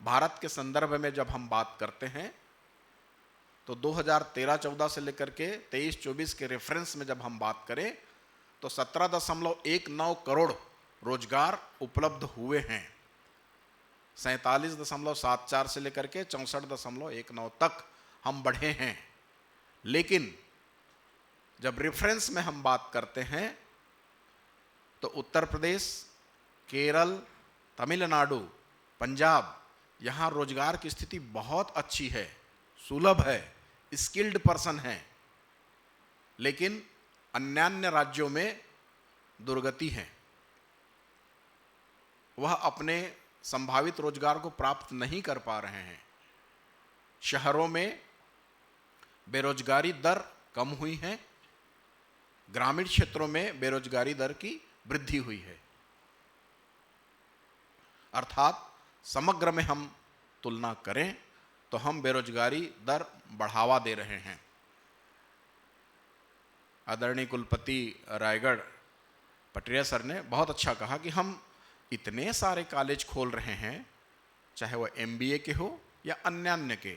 भारत के संदर्भ में जब हम बात करते हैं तो 2013-14 से लेकर के 23-24 के रेफरेंस में जब हम बात करें तो 17.19 करोड़ रोजगार उपलब्ध हुए हैं। 47.74 से लेकर के 64.19 तक हम बढ़े हैं। लेकिन जब रेफरेंस में हम बात करते हैं तो उत्तर प्रदेश, केरल, तमिलनाडु, पंजाब, यहाँ रोजगार की स्थिति बहुत अच्छी है, सुलभ है, स्किल्ड पर्सन है, लेकिन अन्यान्य राज्यों में दुर्गति है। वह अपने संभावित रोजगार को प्राप्त नहीं कर पा रहे हैं। शहरों में बेरोजगारी दर कम हुई है, ग्रामीण क्षेत्रों में बेरोजगारी दर की वृद्धि हुई है। अर्थात समग्र में हम तुलना करें तो हम बेरोजगारी दर बढ़ावा दे रहे हैं। आदरणीय कुलपति रायगढ़ पटरिया सर ने बहुत अच्छा कहा कि हम इतने सारे कॉलेज खोल रहे हैं, चाहे वह MBA के हो या अन्य के,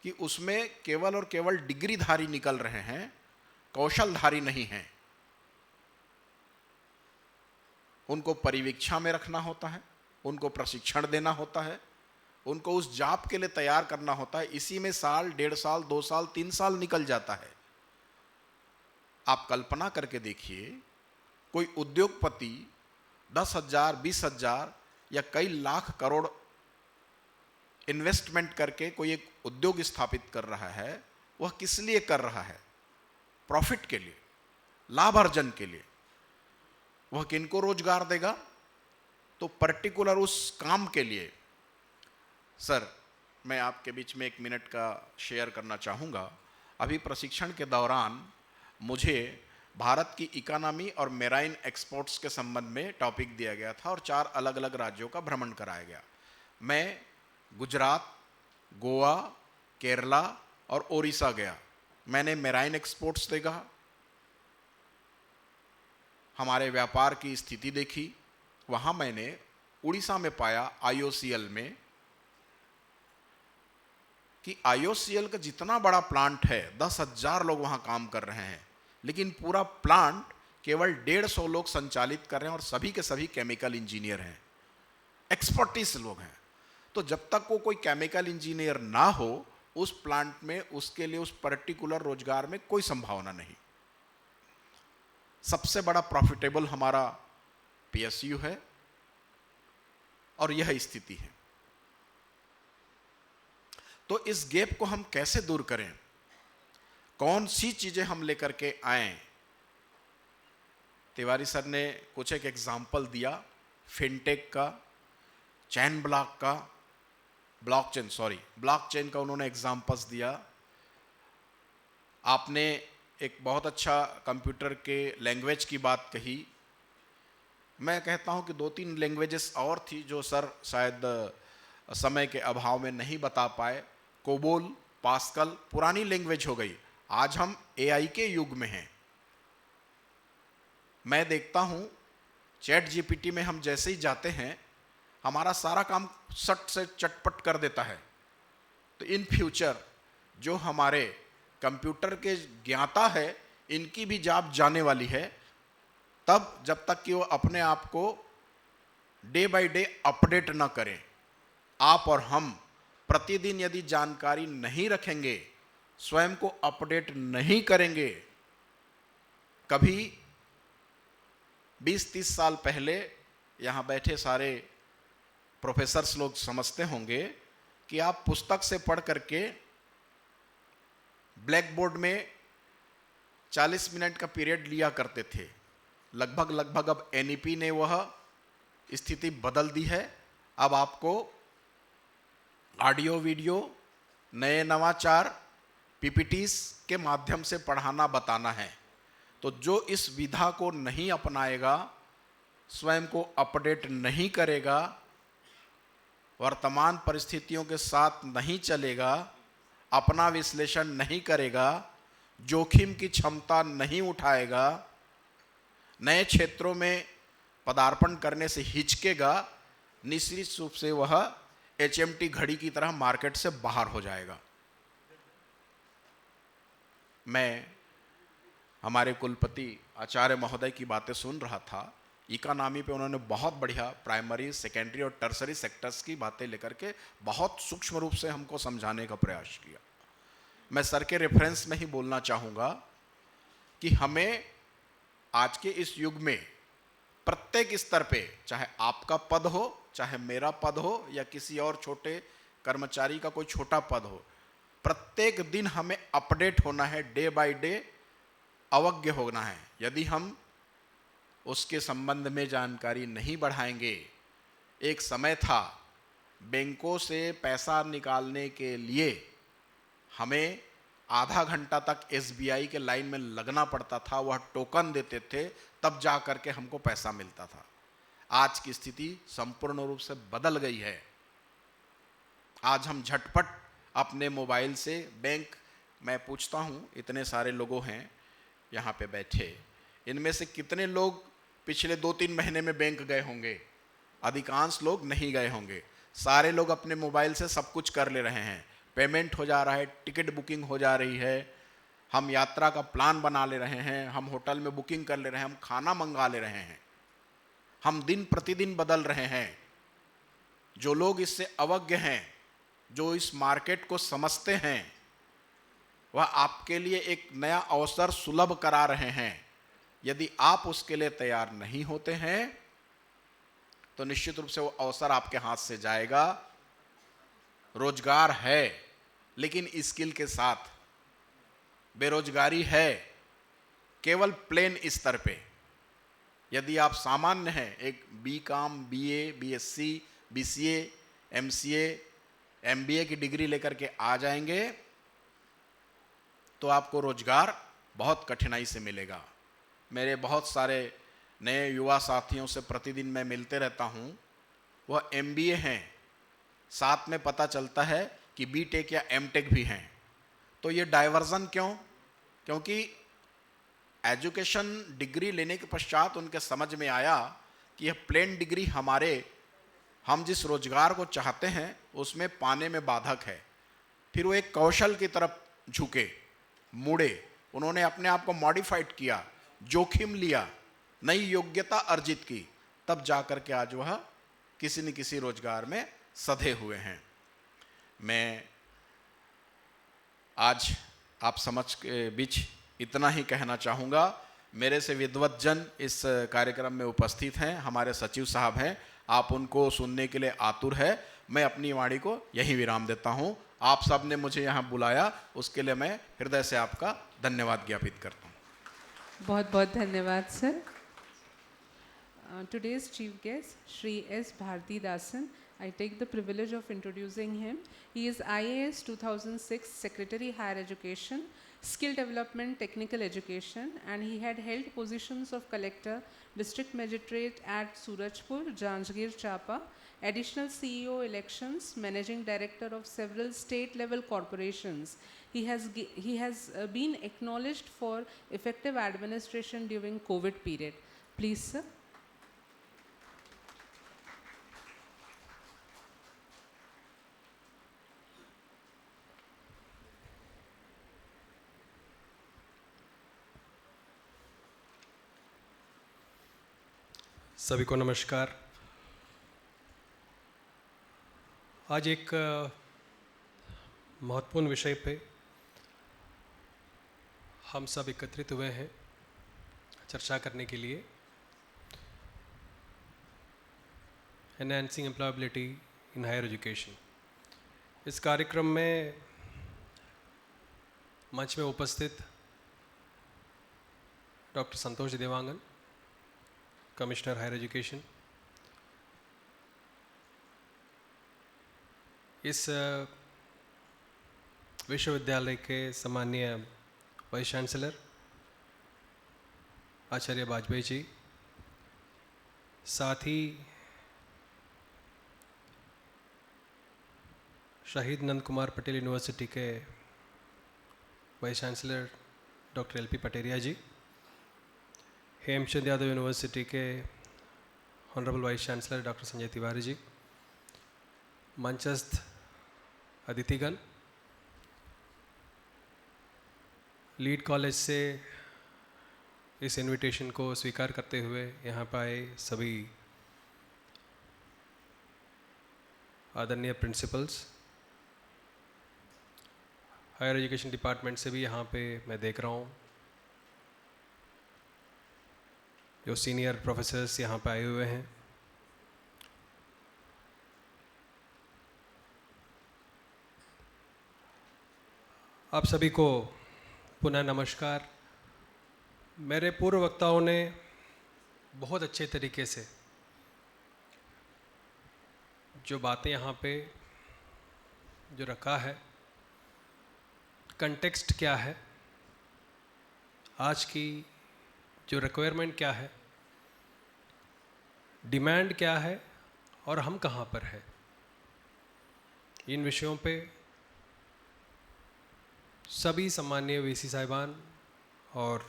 कि उसमें केवल और केवल डिग्रीधारी निकल रहे हैं, कौशलधारी नहीं हैं। उनको परिवीक्षा में रखना होता है, उनको प्रशिक्षण देना होता है, उनको उस जॉब के लिए तैयार करना होता है। इसी में साल, 1.5 साल, 2 साल, 3 साल निकल जाता है। आप कल्पना करके देखिए, कोई उद्योगपति 10,000, 20,000 या कई लाख करोड़ इन्वेस्टमेंट करके कोई एक उद्योग स्थापित कर रहा है, वह किस लिए कर रहा है? प्रॉफिट के लिए, लाभ अर्जन के लिए। वह किनको रोजगार देगा? तो पर्टिकुलर उस काम के लिए। सर, मैं आपके बीच में 1 मिनट का शेयर करना चाहूँगा। अभी प्रशिक्षण के दौरान मुझे भारत की इकोनॉमी और मेराइन एक्सपोर्ट्स के संबंध में टॉपिक दिया गया था और 4 अलग अलग राज्यों का भ्रमण कराया गया। मैं गुजरात, गोवा, केरला और ओडिशा गया। मैंने मेराइन एक्सपोर्ट्स देखा, हमारे व्यापार की स्थिति देखी। वहाँ मैंने उड़ीसा में पाया IOCL में कि IOCL का जितना बड़ा प्लांट है, 10,000 लोग वहाँ काम कर रहे हैं, लेकिन पूरा प्लांट केवल 150 लोग संचालित कर रहे हैं और सभी के सभी केमिकल इंजीनियर हैं, एक्सपर्टीज लोग हैं। तो जब तक वो कोई केमिकल इंजीनियर ना हो उस प्लांट में, उसके लिए उस पर्टिकुलर रोजगार में कोई संभावना नहीं। सबसे बड़ा प्रॉफिटेबल हमारा PSU है और यह स्थिति है। तो इस गैप को हम कैसे दूर करें? कौन सी चीजें हम लेकर के आए? तिवारी सर ने कुछ एक एग्जाम्पल दिया, फिनटेक का, चैन ब्लॉक का, ब्लॉकचेन का उन्होंने एग्जाम्पल्स दिया। आपने एक बहुत अच्छा कंप्यूटर के लैंग्वेज की बात कही। मैं कहता हूं कि 2-3 लैंग्वेजेस और थी जो सर शायद समय के अभाव में नहीं बता पाए। कोबोल, पास्कल पुरानी लैंग्वेज हो गई, आज हम AI के युग में हैं। मैं देखता हूं चैट GPT में हम जैसे ही जाते हैं, हमारा सारा काम सट से चटपट कर देता है। तो इन फ्यूचर जो हमारे कंप्यूटर के ज्ञाता है, इनकी भी जॉब जाने वाली है, तब जब तक कि वो अपने आप को डे बाय डे अपडेट ना करें। आप और हम प्रतिदिन यदि जानकारी नहीं रखेंगे, स्वयं को अपडेट नहीं करेंगे, कभी 20-30 साल पहले यहाँ बैठे सारे प्रोफेसर्स लोग समझते होंगे कि आप पुस्तक से पढ़ करके ब्लैक बोर्ड में 40 मिनट का पीरियड लिया करते थे। लगभग अब NEP ने वह स्थिति बदल दी है। अब आपको ऑडियो वीडियो, नए नवाचार, PPTs के माध्यम से पढ़ाना बताना है। तो जो इस विधा को नहीं अपनाएगा, स्वयं को अपडेट नहीं करेगा, वर्तमान परिस्थितियों के साथ नहीं चलेगा, अपना विश्लेषण नहीं करेगा, जोखिम की क्षमता नहीं उठाएगा, नए क्षेत्रों में पदार्पण करने से हिचकेगा, निश्चित रूप से वह HMT घड़ी की तरह मार्केट से बाहर हो जाएगा। मैं हमारे कुलपति आचार्य महोदय की बातें सुन रहा था। इकोनॉमी पे उन्होंने बहुत बढ़िया प्राइमरी, सेकेंडरी और टर्सरी सेक्टर्स की बातें लेकर के बहुत सूक्ष्म रूप से हमको समझाने का प्रयास किया। मैं सर के रेफरेंस में ही बोलना चाहूँगा कि हमें आज के इस युग में प्रत्येक स्तर पे, चाहे आपका पद हो, चाहे मेरा पद हो या किसी और छोटे कर्मचारी का कोई छोटा पद हो, प्रत्येक दिन हमें अपडेट होना है, डे बाय डे अवज्ञ होना है। यदि हम उसके संबंध में जानकारी नहीं बढ़ाएंगे, एक समय था बैंकों से पैसा निकालने के लिए हमें आधा घंटा तक SBI के लाइन में लगना पड़ता था, वह टोकन देते थे, तब जा करके हमको पैसा मिलता था। आज की स्थिति संपूर्ण रूप से बदल गई है। आज हम झटपट अपने मोबाइल से बैंक, मैं पूछता हूँ, इतने सारे लोगों हैं यहाँ पे बैठे, इनमें से कितने लोग पिछले 2-3 महीने में बैंक गए होंगे? अधिकांश लोग नहीं गए होंगे। सारे लोग अपने मोबाइल से सब कुछ कर ले रहे हैं, पेमेंट हो जा रहा है, टिकट बुकिंग हो जा रही है, हम यात्रा का प्लान बना ले रहे हैं, हम होटल में बुकिंग कर ले रहे हैं, हम खाना मंगा ले रहे हैं, हम दिन प्रतिदिन बदल रहे हैं। जो लोग इससे अवज्ञ हैं, जो इस मार्केट को समझते हैं, वह आपके लिए एक नया अवसर सुलभ करा रहे हैं। यदि आप उसके लिए तैयार नहीं होते हैं तो निश्चित रूप से वो अवसर आपके हाथ से जाएगा। रोजगार है लेकिन स्किल के साथ, बेरोजगारी है केवल प्लेन स्तर पे। यदि आप सामान्य हैं, एक BCom, BA, BSc, BCA, MCA, MBA की डिग्री लेकर के आ जाएंगे तो आपको रोजगार बहुत कठिनाई से मिलेगा। मेरे बहुत सारे नए युवा साथियों से प्रतिदिन मैं मिलते रहता हूँ, वह MBA हैं, साथ में पता चलता है कि BTech या MTech भी हैं। तो ये डाइवर्जन क्यों? क्योंकि एजुकेशन डिग्री लेने के पश्चात उनके समझ में आया कि यह प्लेन डिग्री हम जिस रोजगार को चाहते हैं उसमें पाने में बाधक है। फिर वो एक कौशल की तरफ झुके, मुड़े, उन्होंने अपने आप को मॉडिफाइड किया, जोखिम लिया, नई योग्यता अर्जित की, तब जाकर के आज वह किसी न किसी रोजगार में सधे हुए हैं। मैं आज आप समझ के बीच इतना ही कहना चाहूँगा। मेरे से विद्वत जन इस कार्यक्रम में उपस्थित हैं, हमारे सचिव साहब हैं, आप उनको सुनने के लिए आतुर है। मैं अपनी वाणी को यही विराम देता हूँ। आप सब ने मुझे यहाँ बुलाया, उसके लिए मैं हृदय से आपका धन्यवाद ज्ञापित करता हूँ। बहुत बहुत धन्यवाद sir. Today's chief guest, Shri S. Bharti Dasan. I take the privilege of introducing him. He is IAS 2006 Secretary Higher Education, Skill Development, Technical Education, and he had held positions of Collector, District Magistrate at Surajpur, Janjgir, Chapa, Additional CEO Elections, Managing Director of several state-level corporations. He has been acknowledged for effective administration during COVID period. Please, sir. सभी को नमस्कार। आज एक महत्वपूर्ण विषय पे हम सब एकत्रित हुए हैं चर्चा करने के लिए। Enhancing employability in higher education. इस कार्यक्रम में मंच में उपस्थित doctor Santosh Dewangan, commissioner higher education, इस विश्वविद्यालय के सम्माननीय वाइस चांसलर आचार्य वाजपेयी जी, साथ ही शहीद नंद कुमार पटेल यूनिवर्सिटी के vice chancellor doctor LP Pateria ji, Hemchand Yadav university के honourable vice chancellor doctor Sanjay Tiwari ji, मंचस्थ अतिथिगण, लीड कॉलेज से इस इनविटेशन को स्वीकार करते हुए यहाँ पर आए सभी आदरणीय प्रिंसिपल्स, हायर एजुकेशन डिपार्टमेंट से भी यहाँ पे मैं देख रहा हूँ जो सीनियर प्रोफेसर्स यहाँ पे आए हुए हैं। आप सभी को पुनः नमस्कार। मेरे पूर्व वक्ताओं ने बहुत अच्छे तरीके से जो बातें यहाँ पे जो रखा है, कंटेक्स्ट क्या है, आज की जो रिक्वायरमेंट क्या है, डिमांड क्या है और हम कहाँ पर हैं, इन विषयों पे सभी सम्माननीय VC साहिबान और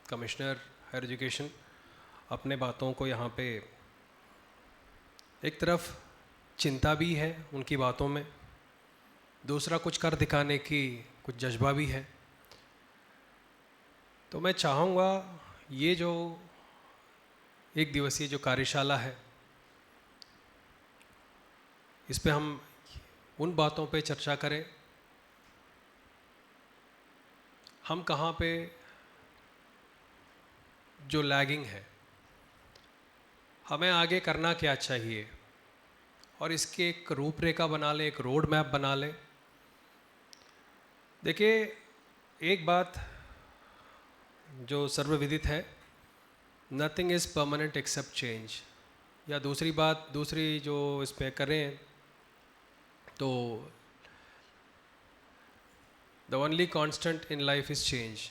कमिश्नर हायर एजुकेशन अपने बातों को यहाँ पे एक तरफ चिंता भी है उनकी बातों में, दूसरा कुछ कर दिखाने की कुछ जज्बा भी है। तो मैं चाहूँगा ये जो एक दिवसीय जो कार्यशाला है, इस पे हम उन बातों पे चर्चा करें, हम कहाँ पे जो लैगिंग है, हमें आगे करना क्या चाहिए, और इसकी एक रूपरेखा बना लें, एक रोड मैप बना लें। देखिए, एक बात जो सर्वविदित है, nothing is permanent except change. या दूसरी बात, दूसरी जो इस पे करें तो the only constant in life is change.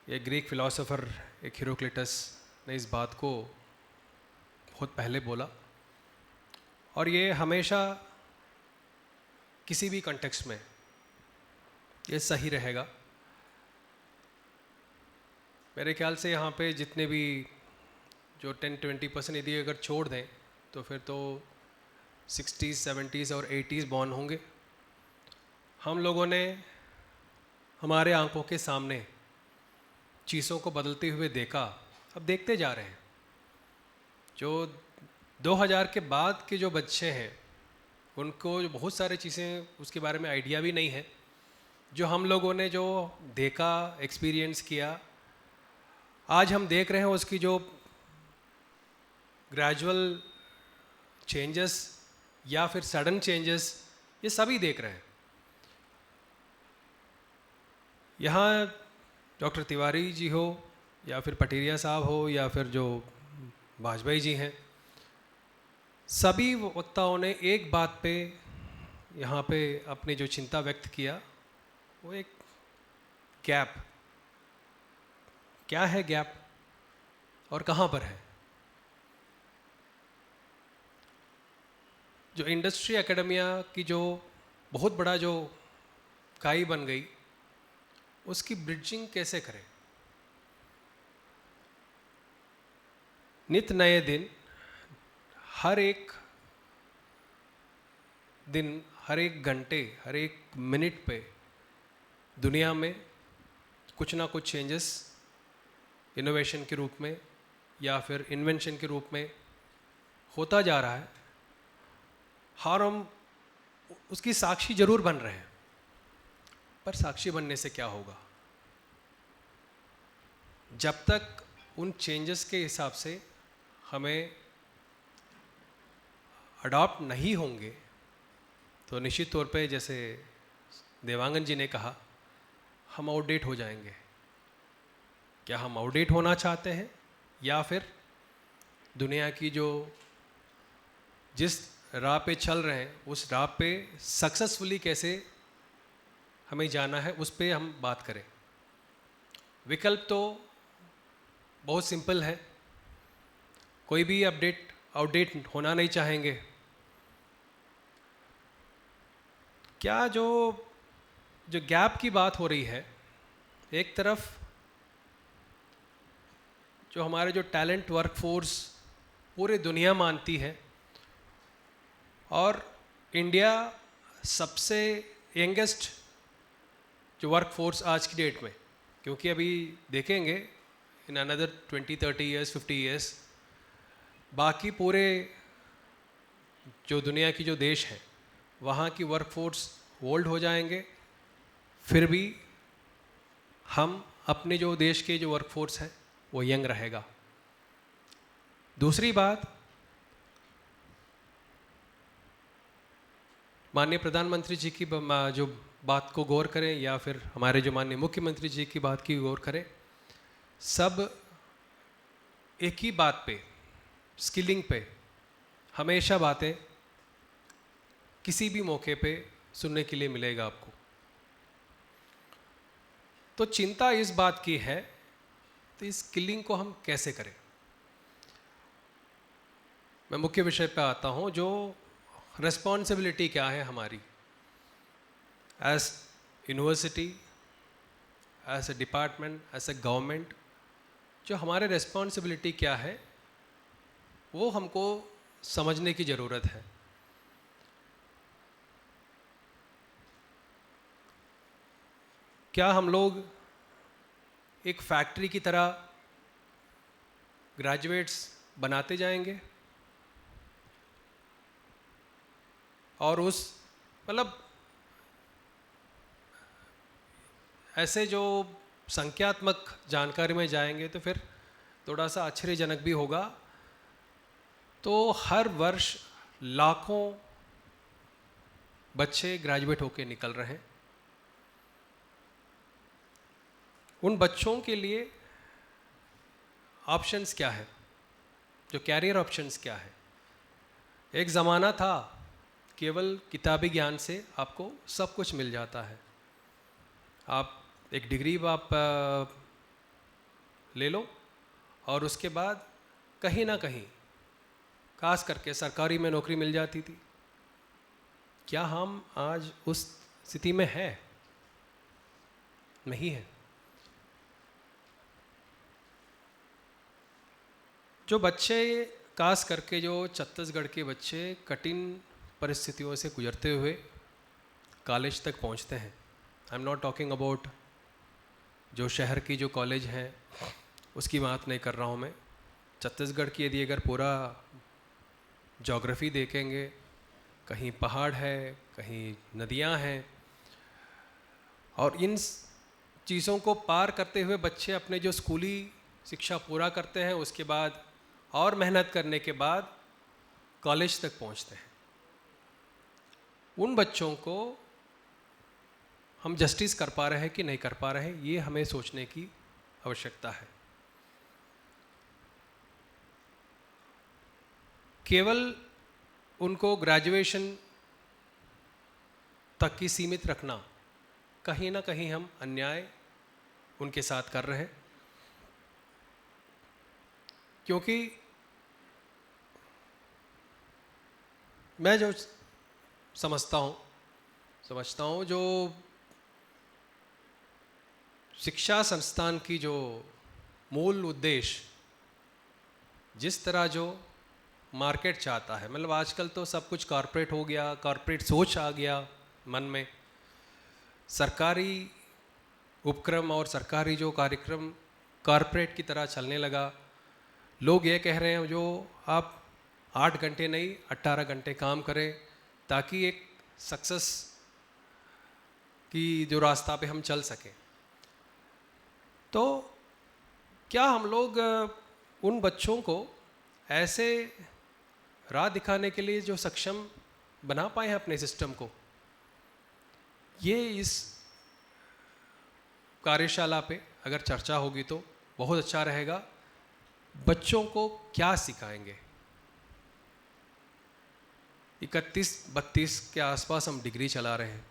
ये ग्रीक फिलोसोफर एक हिरोक्लिटस ने इस बात को बहुत पहले बोला, और ये हमेशा किसी भी कॉन्टेक्स्ट में ये सही रहेगा। मेरे ख्याल से यहाँ पे जितने भी जो 10-20% यदि अगर छोड़ दें तो फिर तो 60s, 70s और 80s बॉर्न होंगे। हम लोगों ने हमारे आंखों के सामने चीज़ों को बदलते हुए देखा, अब देखते जा रहे हैं। जो 2000 के बाद के जो बच्चे हैं उनको जो बहुत सारी चीज़ें उसके बारे में आइडिया भी नहीं है। जो हम लोगों ने जो देखा, एक्सपीरियंस किया, आज हम देख रहे हैं उसकी जो ग्रेजुअल चेंजेस या फिर सडन चेंजेस, ये सभी देख रहे हैं। यहाँ डॉक्टर तिवारी जी हो या फिर पटेरिया साहब हो या फिर जो वाजपेयी जी हैं, सभी वक्ताओं ने एक बात पे यहाँ पे अपनी जो चिंता व्यक्त किया, वो एक गैप। क्या है गैप और कहाँ पर है? जो इंडस्ट्री एकेडमिया की जो बहुत बड़ा जो काई बन गई, उसकी ब्रिजिंग कैसे करें? नित नए दिन, हर एक दिन, हर एक घंटे, हर एक मिनट पे दुनिया में कुछ ना कुछ चेंजेस इनोवेशन के रूप में या फिर इन्वेंशन के रूप में होता जा रहा है। और हम उसकी साक्षी जरूर बन रहे हैं, पर साक्षी बनने से क्या होगा? जब तक उन चेंजेस के हिसाब से हमें अडॉप्ट नहीं होंगे तो निश्चित तौर पे, जैसे देवांगन जी ने कहा, हम आउटडेट हो जाएंगे। क्या हम आउटडेट होना चाहते हैं, या फिर दुनिया की जो जिस राह पे चल रहे हैं उस राह पे सक्सेसफुली कैसे हमें जाना है, उस पे हम बात करें? विकल्प तो बहुत सिंपल है, कोई भी आउटडेट होना नहीं चाहेंगे। क्या जो गैप की बात हो रही है, एक तरफ जो हमारे जो टैलेंट वर्कफोर्स पूरे दुनिया मानती है, और इंडिया सबसे यंगेस्ट जो वर्कफोर्स आज की डेट में, क्योंकि अभी देखेंगे इन अनदर 20-30 ईयर्स, 50 ईयर्स, बाकी पूरे जो दुनिया की जो देश हैं वहाँ की वर्कफोर्स ओल्ड हो जाएंगे, फिर भी हम अपने जो देश के जो वर्कफोर्स है वो यंग रहेगा। दूसरी बात, माननीय प्रधानमंत्री जी की जो बात को गौर करें या फिर हमारे जो माननीय मुख्यमंत्री जी की बात की गौर करें, सब एक ही बात पे, स्किलिंग पे हमेशा बातें किसी भी मौके पे सुनने के लिए मिलेगा आपको। तो चिंता इस बात की है, तो इस स्किलिंग को हम कैसे करें? मैं मुख्य विषय पे आता हूँ, जो रिस्पॉन्सिबिलिटी क्या है हमारी as university, as a department, as a government. जो हमारे रिस्पॉन्सिबिलिटी क्या है वो हमको समझने की ज़रूरत है। क्या हम लोग एक फैक्ट्री की तरह ग्रेजुएट्स बनाते जाएंगे और उस मतलब ऐसे जो संख्यात्मक जानकारी में जाएंगे तो फिर थोड़ा सा आश्चर्यजनक भी होगा। तो हर वर्ष लाखों बच्चे ग्रेजुएट होकर निकल रहे हैं। उन बच्चों के लिए ऑप्शंस क्या है, जो कैरियर ऑप्शंस क्या है? एक ज़माना था केवल किताबी ज्ञान से आपको सब कुछ मिल जाता है। आप एक डिग्री आप ले लो और उसके बाद कहीं ना कहीं खास करके सरकारी में नौकरी मिल जाती थी। क्या हम आज उस स्थिति में हैं? नहीं है। जो बच्चे खास करके जो छत्तीसगढ़ के बच्चे कठिन परिस्थितियों से गुजरते हुए कॉलेज तक पहुंचते हैं, I am not talking about जो शहर की जो कॉलेज हैं उसकी बात नहीं कर रहा हूँ मैं। छत्तीसगढ़ की यदि अगर पूरा जोग्राफ़ी देखेंगे, कहीं पहाड़ है, कहीं नदियाँ हैं, और इन चीज़ों को पार करते हुए बच्चे अपने जो स्कूली शिक्षा पूरा करते हैं, उसके बाद और मेहनत करने के बाद कॉलेज तक पहुंचते हैं। उन बच्चों को हम जस्टिस कर पा रहे हैं कि नहीं कर पा रहे हैं, ये हमें सोचने की आवश्यकता है। केवल उनको ग्रेजुएशन तक की सीमित रखना, कहीं ना कहीं हम अन्याय उनके साथ कर रहे हैं। क्योंकि मैं जो समझता हूँ जो शिक्षा संस्थान की जो मूल उद्देश्य, जिस तरह जो मार्केट चाहता है, मतलब आजकल तो सब कुछ कॉरपोरेट हो गया, कॉरपोरेट सोच आ गया मन में, सरकारी उपक्रम और सरकारी जो कार्यक्रम कॉरपोरेट की तरह चलने लगा। लोग ये कह रहे हैं जो आप 8 घंटे नहीं 18 घंटे काम करें ताकि एक सक्सेस की जो रास्ता पे हम चल सकें। तो क्या हम लोग उन बच्चों को ऐसे राह दिखाने के लिए जो सक्षम बना पाए हैं अपने सिस्टम को? ये इस कार्यशाला पे अगर चर्चा होगी तो बहुत अच्छा रहेगा। बच्चों को क्या सिखाएंगे? 31-32 के आसपास हम डिग्री चला रहे हैं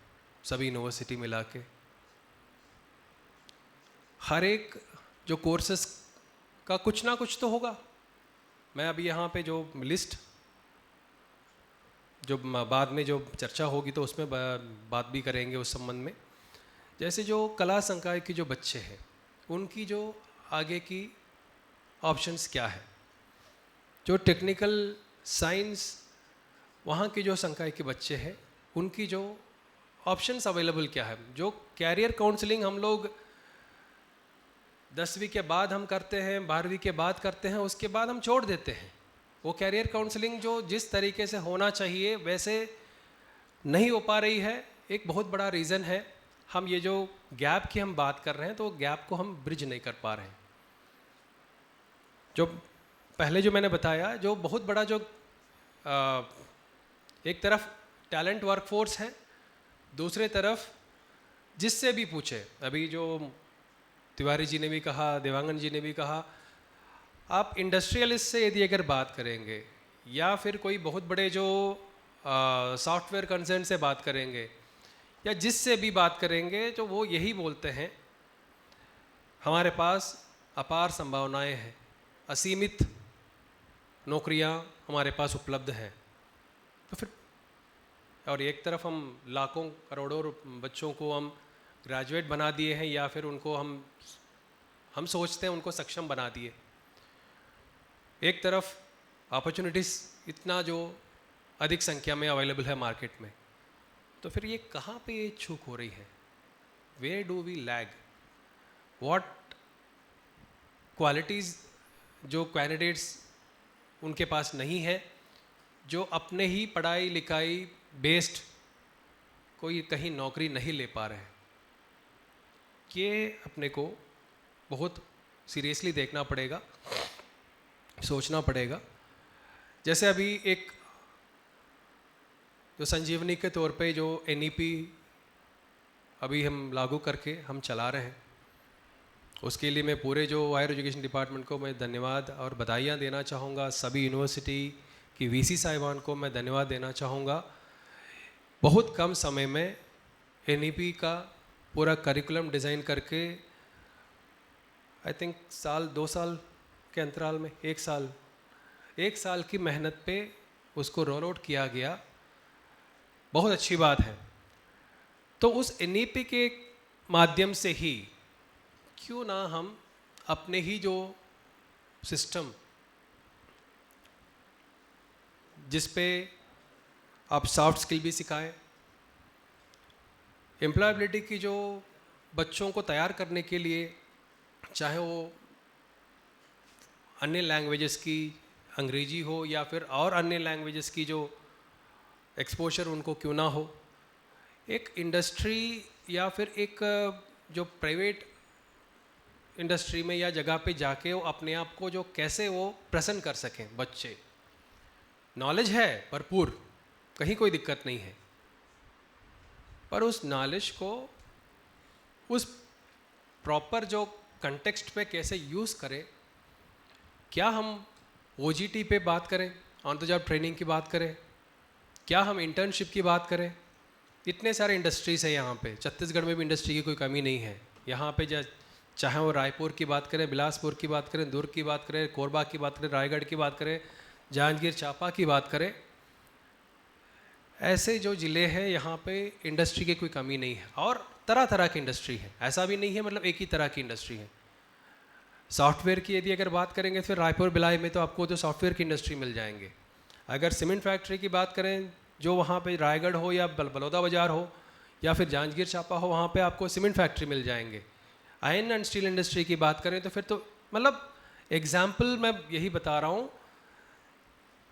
सभी यूनिवर्सिटी मिला के। हर एक जो कोर्सेस का कुछ ना कुछ तो होगा। मैं अभी यहाँ पे जो लिस्ट जो बाद में जो चर्चा होगी तो उसमें बात भी करेंगे उस संबंध में। जैसे जो कला संकाय के जो बच्चे हैं उनकी जो आगे की ऑप्शंस क्या है, जो टेक्निकल साइंस वहाँ के जो संकाय के बच्चे हैं उनकी जो ऑप्शंस अवेलेबल क्या है। जो कैरियर काउंसलिंग हम लोग 10वीं के बाद हम करते हैं, 12वीं के बाद करते हैं, उसके बाद हम छोड़ देते हैं। वो कैरियर काउंसलिंग जो जिस तरीके से होना चाहिए वैसे नहीं हो पा रही है। एक बहुत बड़ा रीज़न है, हम ये जो गैप की हम बात कर रहे हैं तो गैप को हम ब्रिज नहीं कर पा रहे हैं। जो पहले जो मैंने बताया, जो बहुत बड़ा जो एक तरफ टैलेंट वर्कफोर्स है, दूसरे तरफ जिससे भी पूछे, अभी जो तिवारी जी ने भी कहा, देवांगन जी ने भी कहा, आप इंडस्ट्रियलिस्ट से यदि अगर बात करेंगे या फिर कोई बहुत बड़े जो सॉफ्टवेयर कंसर्न से बात करेंगे या जिससे भी बात करेंगे तो वो यही बोलते हैं हमारे पास अपार संभावनाएं हैं, असीमित नौकरियां हमारे पास उपलब्ध हैं। तो फिर और एक तरफ हम लाखों करोड़ों बच्चों को हम ग्रेजुएट बना दिए हैं या फिर उनको हम सोचते हैं उनको सक्षम बना दिए। एक तरफ अपॉर्चुनिटीज़ इतना जो अधिक संख्या में अवेलेबल है मार्केट में, तो फिर ये कहाँ पे ये चूक हो रही है? Where do we lag? What qualities जो कैंडिडेट्स उनके पास नहीं है, जो अपने ही पढ़ाई लिखाई बेस्ड कोई कहीं नौकरी नहीं ले पा रहे हैं? ये अपने को बहुत सीरियसली देखना पड़ेगा, सोचना पड़ेगा। जैसे अभी एक जो संजीवनी के तौर पे जो NEP अभी हम लागू करके हम चला रहे हैं, उसके लिए मैं पूरे जो हायर एजुकेशन डिपार्टमेंट को मैं धन्यवाद और बधाइयाँ देना चाहूँगा। सभी यूनिवर्सिटी की VC साहिबान को मैं धन्यवाद देना चाहूँगा। बहुत कम समय में NEP का पूरा करिकुलम डिज़ाइन करके आई थिंक साल 2 साल के अंतराल में 1 साल की मेहनत पे उसको रोल आउट किया गया। बहुत अच्छी बात है। तो उस NEP के माध्यम से ही क्यों ना हम अपने ही जो सिस्टम जिस पे आप सॉफ्ट स्किल भी सिखाएं, एम्प्लॉयबिलिटी की जो बच्चों को तैयार करने के लिए, चाहे वो अन्य लैंग्वेजेस की अंग्रेजी हो या फिर और अन्य लैंग्वेजेस की जो एक्सपोजर उनको क्यों ना हो, एक इंडस्ट्री या फिर एक जो प्राइवेट इंडस्ट्री में या जगह पे जाके वो अपने आप को जो कैसे वो प्रेजेंट कर सकें बच्चे। नॉलेज है भरपूर, कहीं कोई दिक्कत नहीं है, पर उस नॉलेज को उस प्रॉपर जो कंटेक्स्ट पे कैसे यूज़ करें। क्या हम OGT पे बात करें, ऑन द जॉब ट्रेनिंग की बात करें, क्या हम इंटर्नशिप की बात करें? इतने सारे इंडस्ट्रीज़ है यहाँ पे। छत्तीसगढ़ में भी इंडस्ट्री की कोई कमी नहीं है। यहाँ पे चाहे वो रायपुर की बात करें, बिलासपुर की बात करें, दुर्ग की बात करें, कोरबा की बात करें, रायगढ़ की बात करें, जांजगीर चांपा की बात करें, ऐसे जो ज़िले हैं यहाँ पे इंडस्ट्री की कोई कमी नहीं है। और तरह तरह की इंडस्ट्री है, ऐसा भी नहीं है मतलब एक ही तरह की इंडस्ट्री है। सॉफ्टवेयर की यदि अगर बात करेंगे फिर रायपुर भिलाई में तो आपको तो सॉफ्टवेयर की इंडस्ट्री मिल जाएंगे। अगर सीमेंट फैक्ट्री की बात करें जो वहाँ पे रायगढ़ हो या बलौदा बाज़ार हो या फिर जांजगीर चांपा हो, वहाँ पे आपको सीमेंट फैक्ट्री मिल जाएंगे। आयरन एंड स्टील इंडस्ट्री की बात करें तो फिर तो मतलब एग्जाम्पल मैं यही बता रहा हूँ,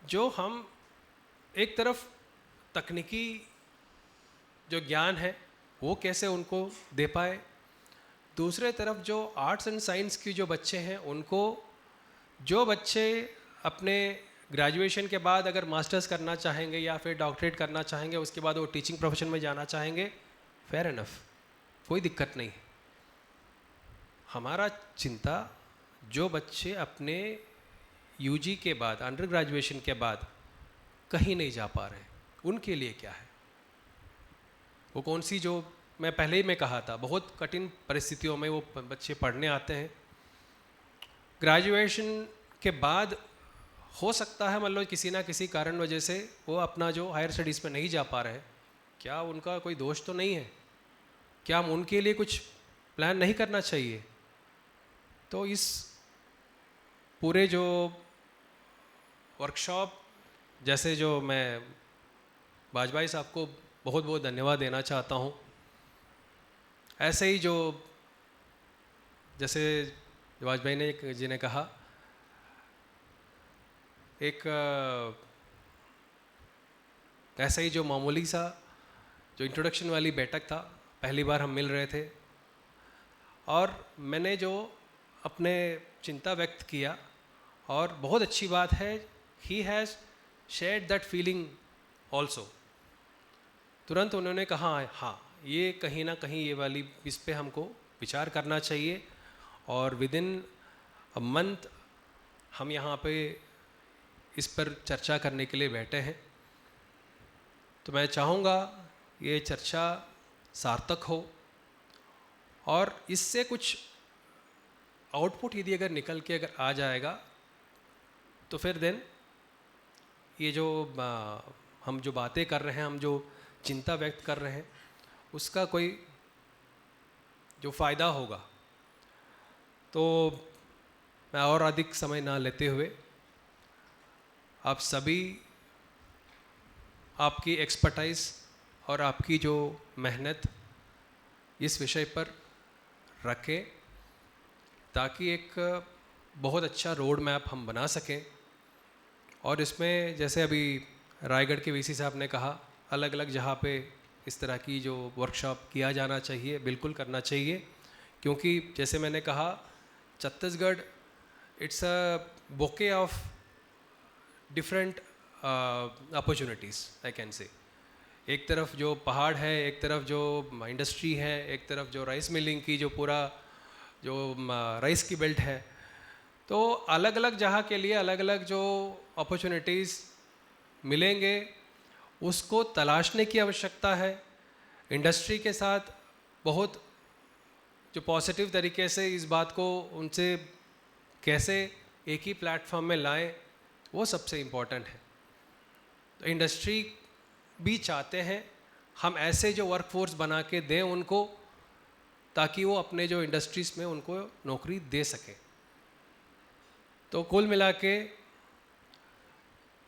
जो हम एक तरफ तकनीकी जो ज्ञान है वो कैसे उनको दे पाए, दूसरे तरफ जो आर्ट्स एंड साइंस की जो बच्चे हैं उनको, जो बच्चे अपने ग्रेजुएशन के बाद अगर मास्टर्स करना चाहेंगे या फिर डॉक्टरेट करना चाहेंगे, उसके बाद वो टीचिंग प्रोफेशन में जाना चाहेंगे, फेयर इनफ, कोई दिक्कत नहीं। हमारा चिंता जो बच्चे अपने UG के बाद, अंडर ग्रेजुएशन के बाद कहीं नहीं जा पा रहे, उनके लिए क्या है? वो कौन सी, जो मैं पहले ही मैं कहा था, बहुत कठिन परिस्थितियों में वो बच्चे पढ़ने आते हैं। ग्रेजुएशन के बाद हो सकता है मान लो किसी ना किसी कारण वजह से वो अपना जो हायर स्टडीज़ पे नहीं जा पा रहे हैं, क्या उनका कोई दोष तो नहीं है? क्या हम उनके लिए कुछ प्लान नहीं करना चाहिए? तो इस पूरे जो वर्कशॉप, जैसे जो मैं वाजपेयी साहब को बहुत बहुत धन्यवाद देना चाहता हूँ, ऐसे ही जो जैसे वाजपेयी जी ने कहा, एक ऐसा ही जो मामूली सा जो इंट्रोडक्शन वाली बैठक था, पहली बार हम मिल रहे थे और मैंने जो अपने चिंता व्यक्त किया, और बहुत अच्छी बात है, he has shared that feeling also. तुरंत उन्होंने कहा हाँ, ये कहीं ना कहीं ये वाली इस पे हमको विचार करना चाहिए, और विद इन अ मंथ हम यहाँ पे इस पर चर्चा करने के लिए बैठे हैं। तो मैं चाहूँगा ये चर्चा सार्थक हो और इससे कुछ आउटपुट यदि अगर निकल के अगर आ जाएगा तो फिर देन ये जो हम जो बातें कर रहे हैं, हम जो चिंता व्यक्त कर रहे हैं, उसका कोई जो फ़ायदा होगा। तो मैं और अधिक समय ना लेते हुए आप सभी आपकी एक्सपर्टाइज और आपकी जो मेहनत इस विषय पर रखें ताकि एक बहुत अच्छा रोड मैप हम बना सकें। और इसमें जैसे अभी रायगढ़ के वीसी साहब ने कहा, अलग अलग जहाँ पे इस तरह की जो वर्कशॉप किया जाना चाहिए, बिल्कुल करना चाहिए, क्योंकि जैसे मैंने कहा Chhattisgarh it's a bouquet of different opportunities I can say. एक तरफ जो पहाड़ है, एक तरफ जो इंडस्ट्री है, एक तरफ जो राइस मिलिंग की जो पूरा जो राइस की बेल्ट है, तो अलग अलग जगह के लिए अलग अलग जो अपॉर्चुनिटीज़ मिलेंगे उसको तलाशने की आवश्यकता है। इंडस्ट्री के साथ बहुत जो पॉजिटिव तरीके से इस बात को उनसे कैसे एक ही प्लेटफॉर्म में लाएं, वो सबसे इम्पोर्टेंट है। तो इंडस्ट्री भी चाहते हैं हम ऐसे जो वर्कफोर्स बना के दें उनको, ताकि वो अपने जो इंडस्ट्रीज़ में उनको नौकरी दे सकें। तो कुल मिला के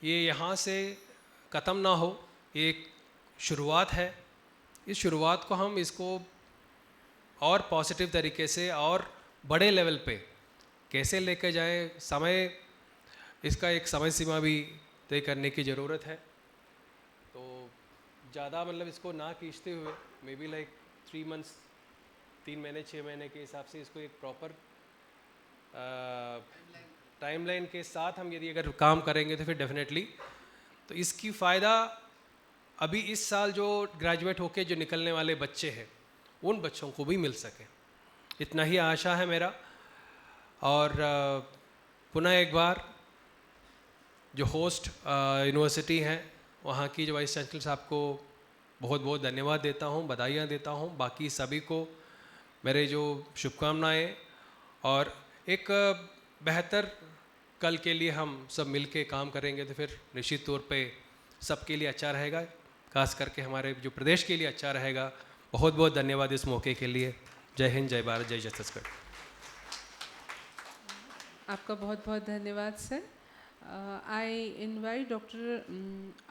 ये यहाँ से ख़त्म ना हो, ये एक शुरुआत है। इस शुरुआत को हम इसको और पॉजिटिव तरीके से और बड़े लेवल पे कैसे लेके जाएं, इसका एक समय सीमा भी तय करने की ज़रूरत है। तो ज़्यादा मतलब इसको ना खींचते हुए मे बी लाइक 3 मंथ्स, 3 महीने 6 महीने के हिसाब से इसको एक प्रॉपर टाइमलाइन के साथ हम यदि अगर काम करेंगे तो फिर डेफिनेटली तो इसकी फ़ायदा अभी इस साल जो ग्रेजुएट होके जो निकलने वाले बच्चे हैं उन बच्चों को भी मिल सके, इतना ही आशा है मेरा। और पुनः एक बार जो होस्ट यूनिवर्सिटी हैं वहाँ की जो वाइस चांसलर साहब को बहुत बहुत धन्यवाद देता हूँ, बधाइयाँ देता हूँ। बाकी सभी को मेरे जो शुभकामनाएँ और एक बेहतर कल के लिए हम सब मिल के काम करेंगे तो फिर निश्चित तौर पे सबके लिए अच्छा रहेगा, खास करके हमारे जो प्रदेश के लिए अच्छा रहेगा। बहुत बहुत धन्यवाद इस मौके के लिए। जय हिंद, जय भारत, जय छत्तीसगढ़। आपका बहुत बहुत धन्यवाद sir. I invite doctor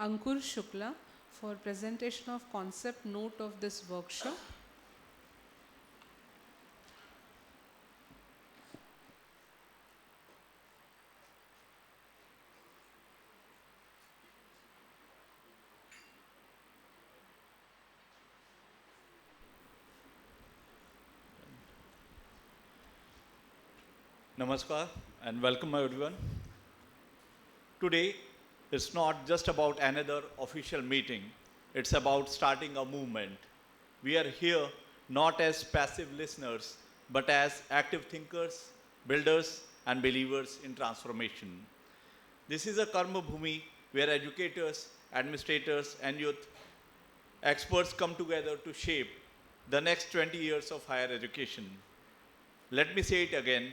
Ankur Shukla for presentation of concept note of this workshop. Namaskar and welcome everyone. Today it's not just about another official meeting, it's about starting a movement. We are here not as passive listeners but as active thinkers, builders and believers in transformation. This is a Karma Bhumi where educators, administrators and youth experts come together to shape the next 20 years of higher education. Let me say it again.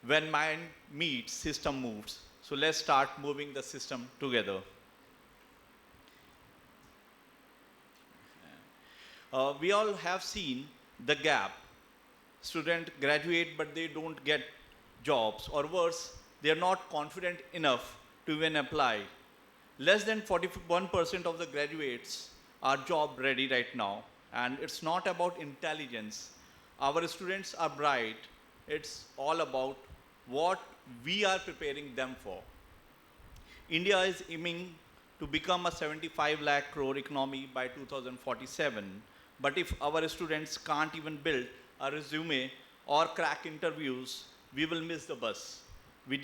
When mind meets, system moves. So let's start moving the system together. We all have seen the gap. Students graduate but they don't get jobs, or worse, they are not confident enough to even apply. Less than 41% of the graduates are job ready right now, and it's not about intelligence. Our students are bright. It's all about what we are preparing them for. India is aiming to become a 75 lakh crore economy by 2047. But if our students can't even build a resume or crack interviews, we will miss the bus. We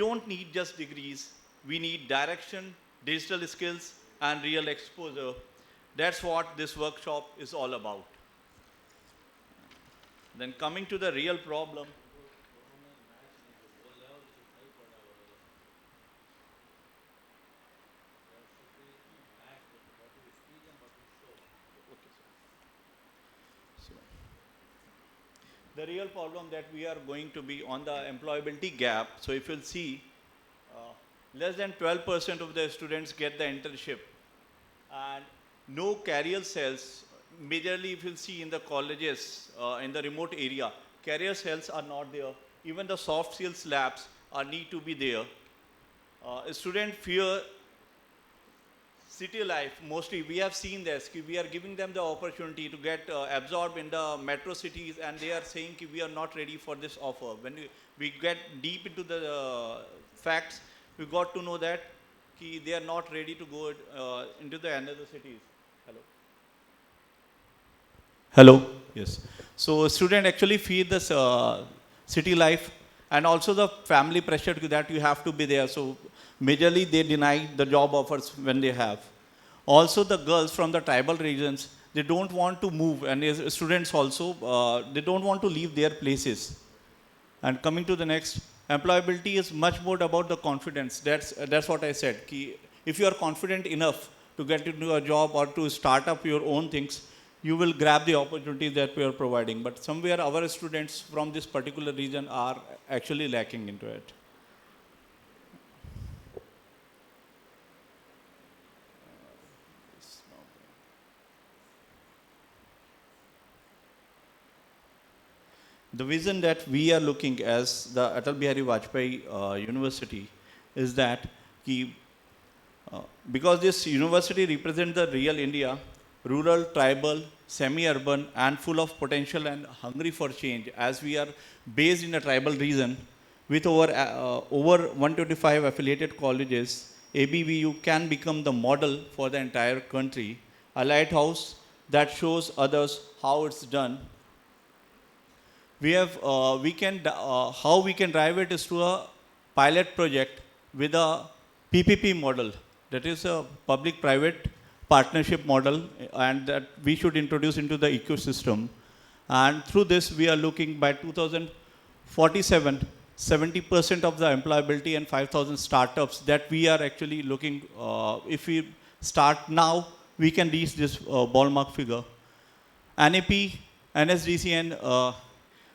don't need just degrees. We need direction, digital skills, and real exposure. That's what this workshop is all about. Then coming to the real problem, the real problem that we are going to be on the employability gap. So if you'll see, less than 12% of the students get the internship and no career cells. Majorly if you'll see in the colleges, in the remote area, career cells are not there. Even the soft skills labs need to be there. student fear city life mostly. We have seen this. We are giving them the opportunity to get absorbed in the metro cities, and they are saying we are not ready for this offer. When we get deep into the facts, we got to know that they are not ready to go into the another cities. Hello. Hello. Yes. So student actually feed this city life, and also the family pressure that you have to be there. So majorly they deny the job offers when they have. Also the girls from the tribal regions, they don't want to move, and as students also, they don't want to leave their places. And coming to the next, employability is much more about the confidence. That's what I said. If you are confident enough to get into a job or to start up your own things, you will grab the opportunities that we are providing. But somewhere our students from this particular region are actually lacking into it. The vision that we are looking as the Atal Bihari Vajpayee University is that because this university represents the real India, rural, tribal, semi-urban, and full of potential and hungry for change, as we are based in a tribal region with over 125 affiliated colleges, ABVU can become the model for the entire country, a lighthouse that shows others how it's done. How we can drive it is to a pilot project with a PPP model, that is a public-private partnership model, and that we should introduce into the ecosystem. And through this, we are looking by 2047, 70% of the employability and 5,000 startups that we are actually looking. If we start now, we can reach this ballpark figure. NAP, NSDC, and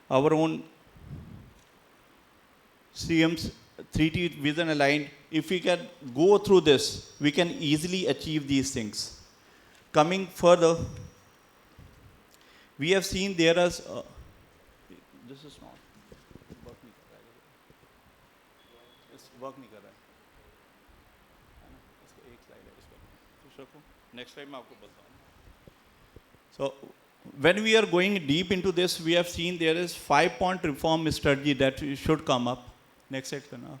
our own CM's 3T vision aligned. If we can go through this, we can easily achieve these things. Coming further, we have seen there is, this is not, work nahi kar raha hai. It's work nahi kar raha hai. इसका एक slide है, इसको खुश रखो. Next time मैं आपको बताऊँ. So, when we are going deep into this, we have seen there is 5-point reform strategy that should come up. Next slide, Kana.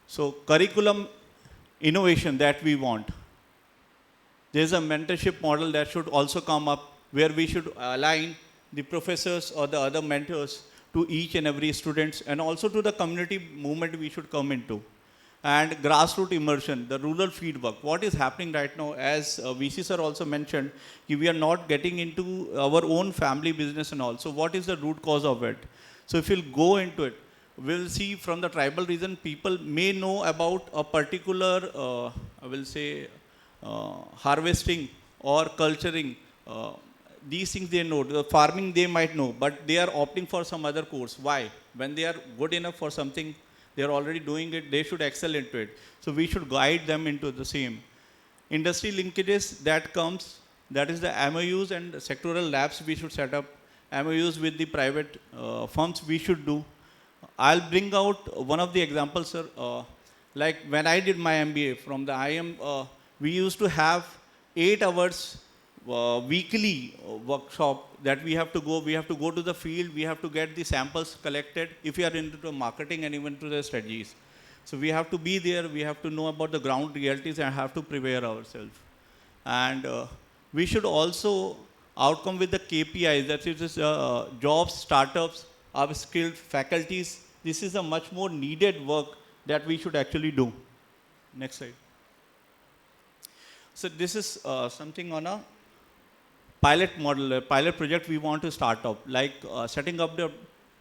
So, curriculum innovation that we want. There is a mentorship model that should also come up, where we should align the professors or the other mentors to each and every students, and also to the community movement we should come into. And grassroots immersion, the rural feedback. What is happening right now, as VC sir also mentioned, we are not getting into our own family business and all. So what is the root cause of it? So if you'll go into it, we'll see from the tribal region, people may know about a particular, I will say, harvesting or culturing. These things they know. The farming they might know, but they are opting for some other course. Why? When they are good enough for something, they are already doing it, they should excel into it. So we should guide them into the same. Industry linkages that comes, that is the MOUs and sectoral labs we should set up. MOUs with the private firms we should do. I'll bring out one of the examples, sir. Like when I did my MBA from the IIM, we used to have 8 hours weekly workshop that we have to go to the field, we have to get the samples collected if we are into the marketing and even to the strategies. So we have to be there, we have to know about the ground realities and have to prepare ourselves. And we should also outcome with the KPIs, that is jobs, startups, upskilled faculties. This is a much more needed work that we should actually do. Next slide. So this is something on a pilot model, a pilot project we want to start up, like setting up the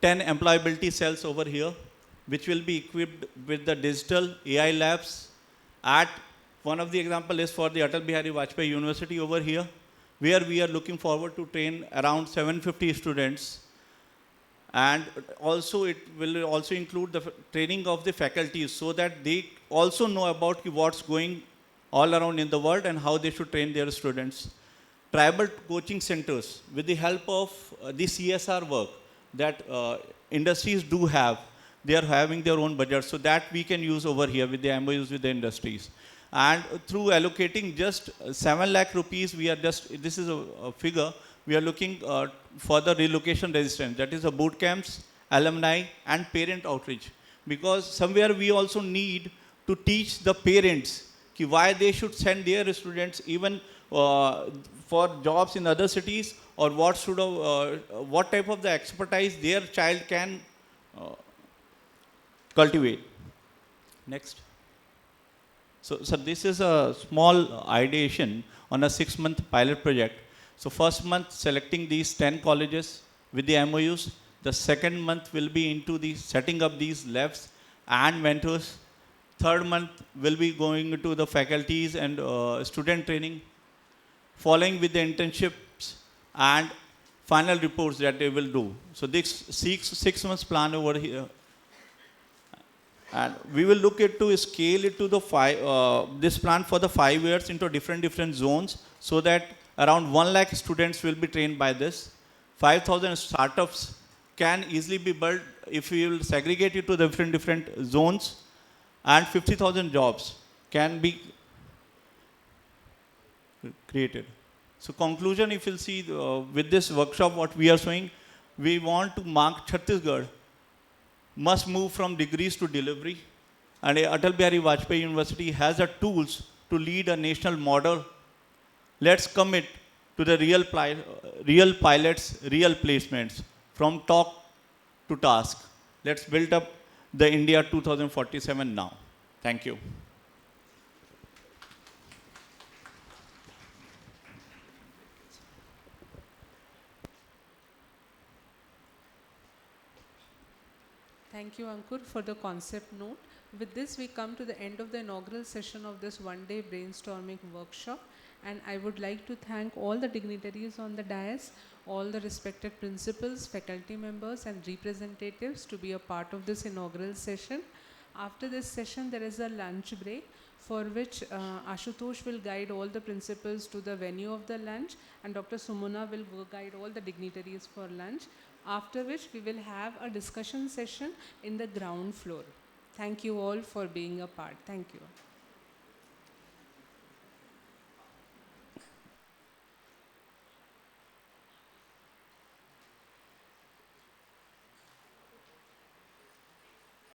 10 employability cells over here, which will be equipped with the digital AI labs. At one of the example is for the Atal Bihari Vajpayee University over here, where we are looking forward to train around 750 students. And also it will also include the training of the faculties, so that they also know about what's going all around in the world and how they should train their students. Tribal coaching centers, with the help of the CSR work that industries do have, they are having their own budget, so that we can use over here with the MOUs with the industries. And through allocating just 7 lakh rupees, we are just, this is a figure, we are looking for the relocation resistance, that is the boot camps, alumni and parent outreach. Because somewhere we also need to teach the parents why they should send their students even for jobs in other cities, or what type of the expertise their child can cultivate. Next. So this is a small ideation on a 6-month pilot project. So first month selecting these 10 colleges with the MOUs. The second month will be into the setting up these labs and mentors. Third month will be going into the faculties and student training, following with the internships and final reports that they will do. So this 6 months plan over here. And we will look at to scale it to the this plan for the 5 years into different zones, so that around 1 lakh students will be trained by this. 5,000 startups can easily be built if we will segregate it to the different zones, and 50,000 jobs can be created. So conclusion, if you'll see with this workshop what we are showing, we want to mark Chhattisgarh must move from degrees to delivery, and Atal Bihari Vajpayee University has the tools to lead a national model. Let's commit to the real pilots, real placements, from talk to task. Let's build up the India 2047 now. Thank you. Thank you, Ankur, for the concept note. With this, we come to the end of the inaugural session of this one-day brainstorming workshop. And I would like to thank all the dignitaries on the dais, all the respected principals, faculty members, and representatives to be a part of this inaugural session. After this session, there is a lunch break, for which Ashutosh will guide all the principals to the venue of the lunch, and Dr. Sumuna will guide all the dignitaries for lunch. After which, we will have a discussion session in the ground floor. Thank you all for being a part. Thank you.